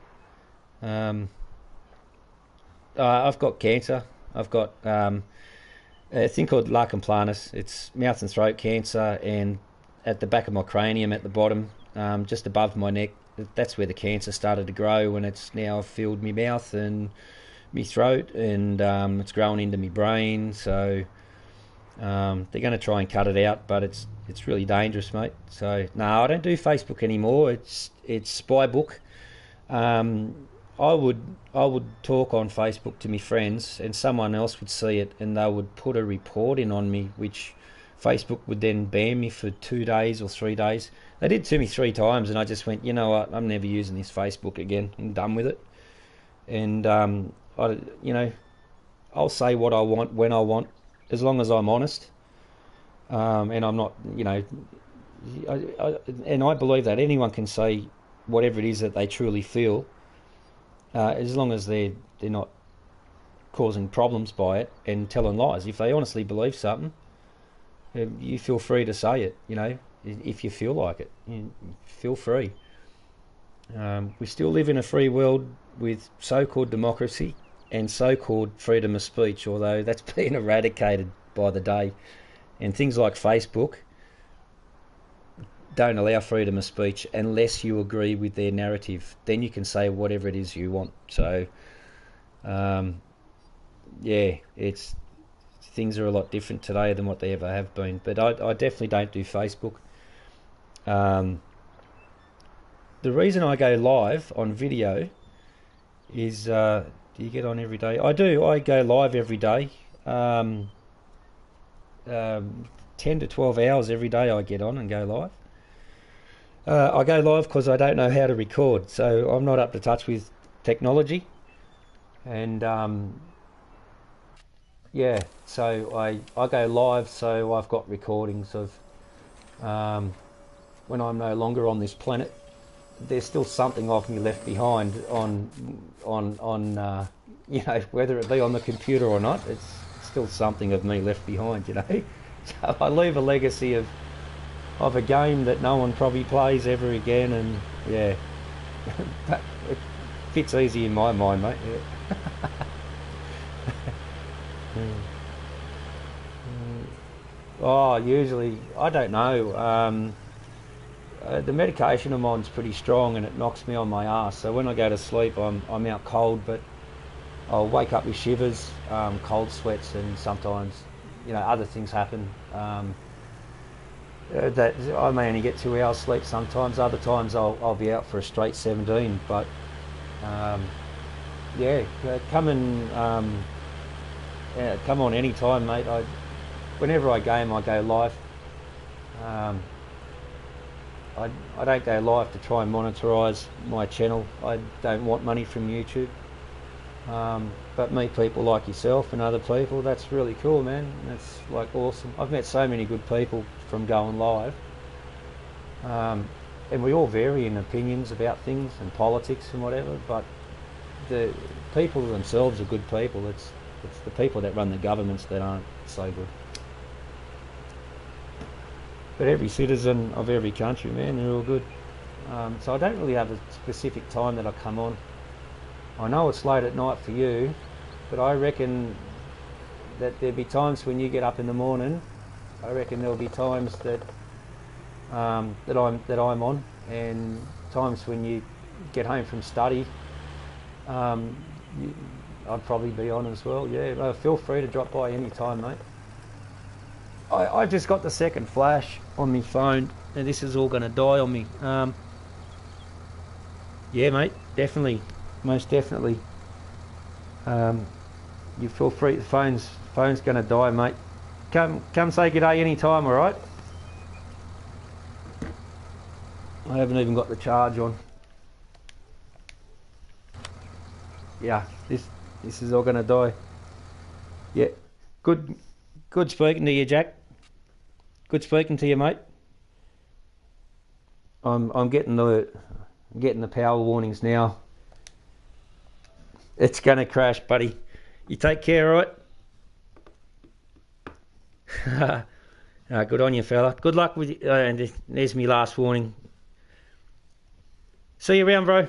I've got cancer. I've got a thing called lichen planus. It's mouth and throat cancer, and at the back of my cranium at the bottom, just above my neck, that's where the cancer started to grow, and it's now filled my mouth and my throat, and it's grown into my brain. So They're going to try and cut it out, but it's really dangerous, mate. So no, I don't do Facebook anymore. It's spy book. I would talk on Facebook to my friends, and someone else would see it, and they would put a report in on me, which Facebook would then ban me for 2 days or 3 days. They did to me 3 times, and I just went, you know what, I'm never using this Facebook again. I'm done with it. And I'll say what I want when I want, as long as I'm honest. And I'm not, and I believe that anyone can say whatever it is that they truly feel, as long as they're not causing problems by it and telling lies. If they honestly believe something, you feel free to say it. If you feel like it, you feel free. We still live in a free world with so-called democracy and so-called freedom of speech, although that's being eradicated by the day. And things like Facebook don't allow freedom of speech unless you agree with their narrative. Then you can say whatever it is you want. So, things are a lot different today than what they ever have been. But I definitely don't do Facebook. The reason I go live on video is, do you get on every day? I do. I go live every day. 10 to 12 hours every day I get on and go live. I go live because I don't know how to record, so I'm not up to touch with technology. And so I go live, so I've got recordings of when I'm no longer on this planet. There's still something of me left behind on whether it be on the computer or not. It's still something of me left behind, So I leave a legacy of a game that no one probably plays ever again, and but it fits easy in my mind, mate. Usually, I don't know. The medication I'm on is pretty strong, and it knocks me on my ass. So when I go to sleep, I'm out cold, but I'll wake up with shivers, cold sweats, and sometimes, other things happen. That I may only get 2 hours sleep sometimes. Other times I'll be out for a straight 17. But come on any time, mate. Whenever I game, I go live. I don't go live to try and monetize my channel. I don't want money from YouTube. But meet people like yourself and other people, that's really cool, man. That's like awesome. I've met so many good people from going live. And we all vary in opinions about things and politics and whatever, but the people themselves are good people. It's the people that run the governments that aren't so good. But every citizen of every country, man, they're all good. So I don't really have a specific time that I come on. I know it's late at night for you, but I reckon that there'll be times when you get up in the morning. I reckon there'll be times that that I'm on, and times when you get home from study, I'd probably be on as well. Yeah, feel free to drop by any time, mate. I just got the second flash on my phone, and this is all going to die on me. Yeah, mate, definitely, most definitely. You feel free. The phone's going to die, mate. Come say good day any time, all right? I haven't even got the charge on. Yeah, this is all going to die. Yeah, good speaking to you, Jack. Good speaking to you, mate. I'm getting the power warnings now. It's going to crash, buddy. You take care, all right? Good on you, fella. Good luck with you. And there's my last warning. See you around, bro.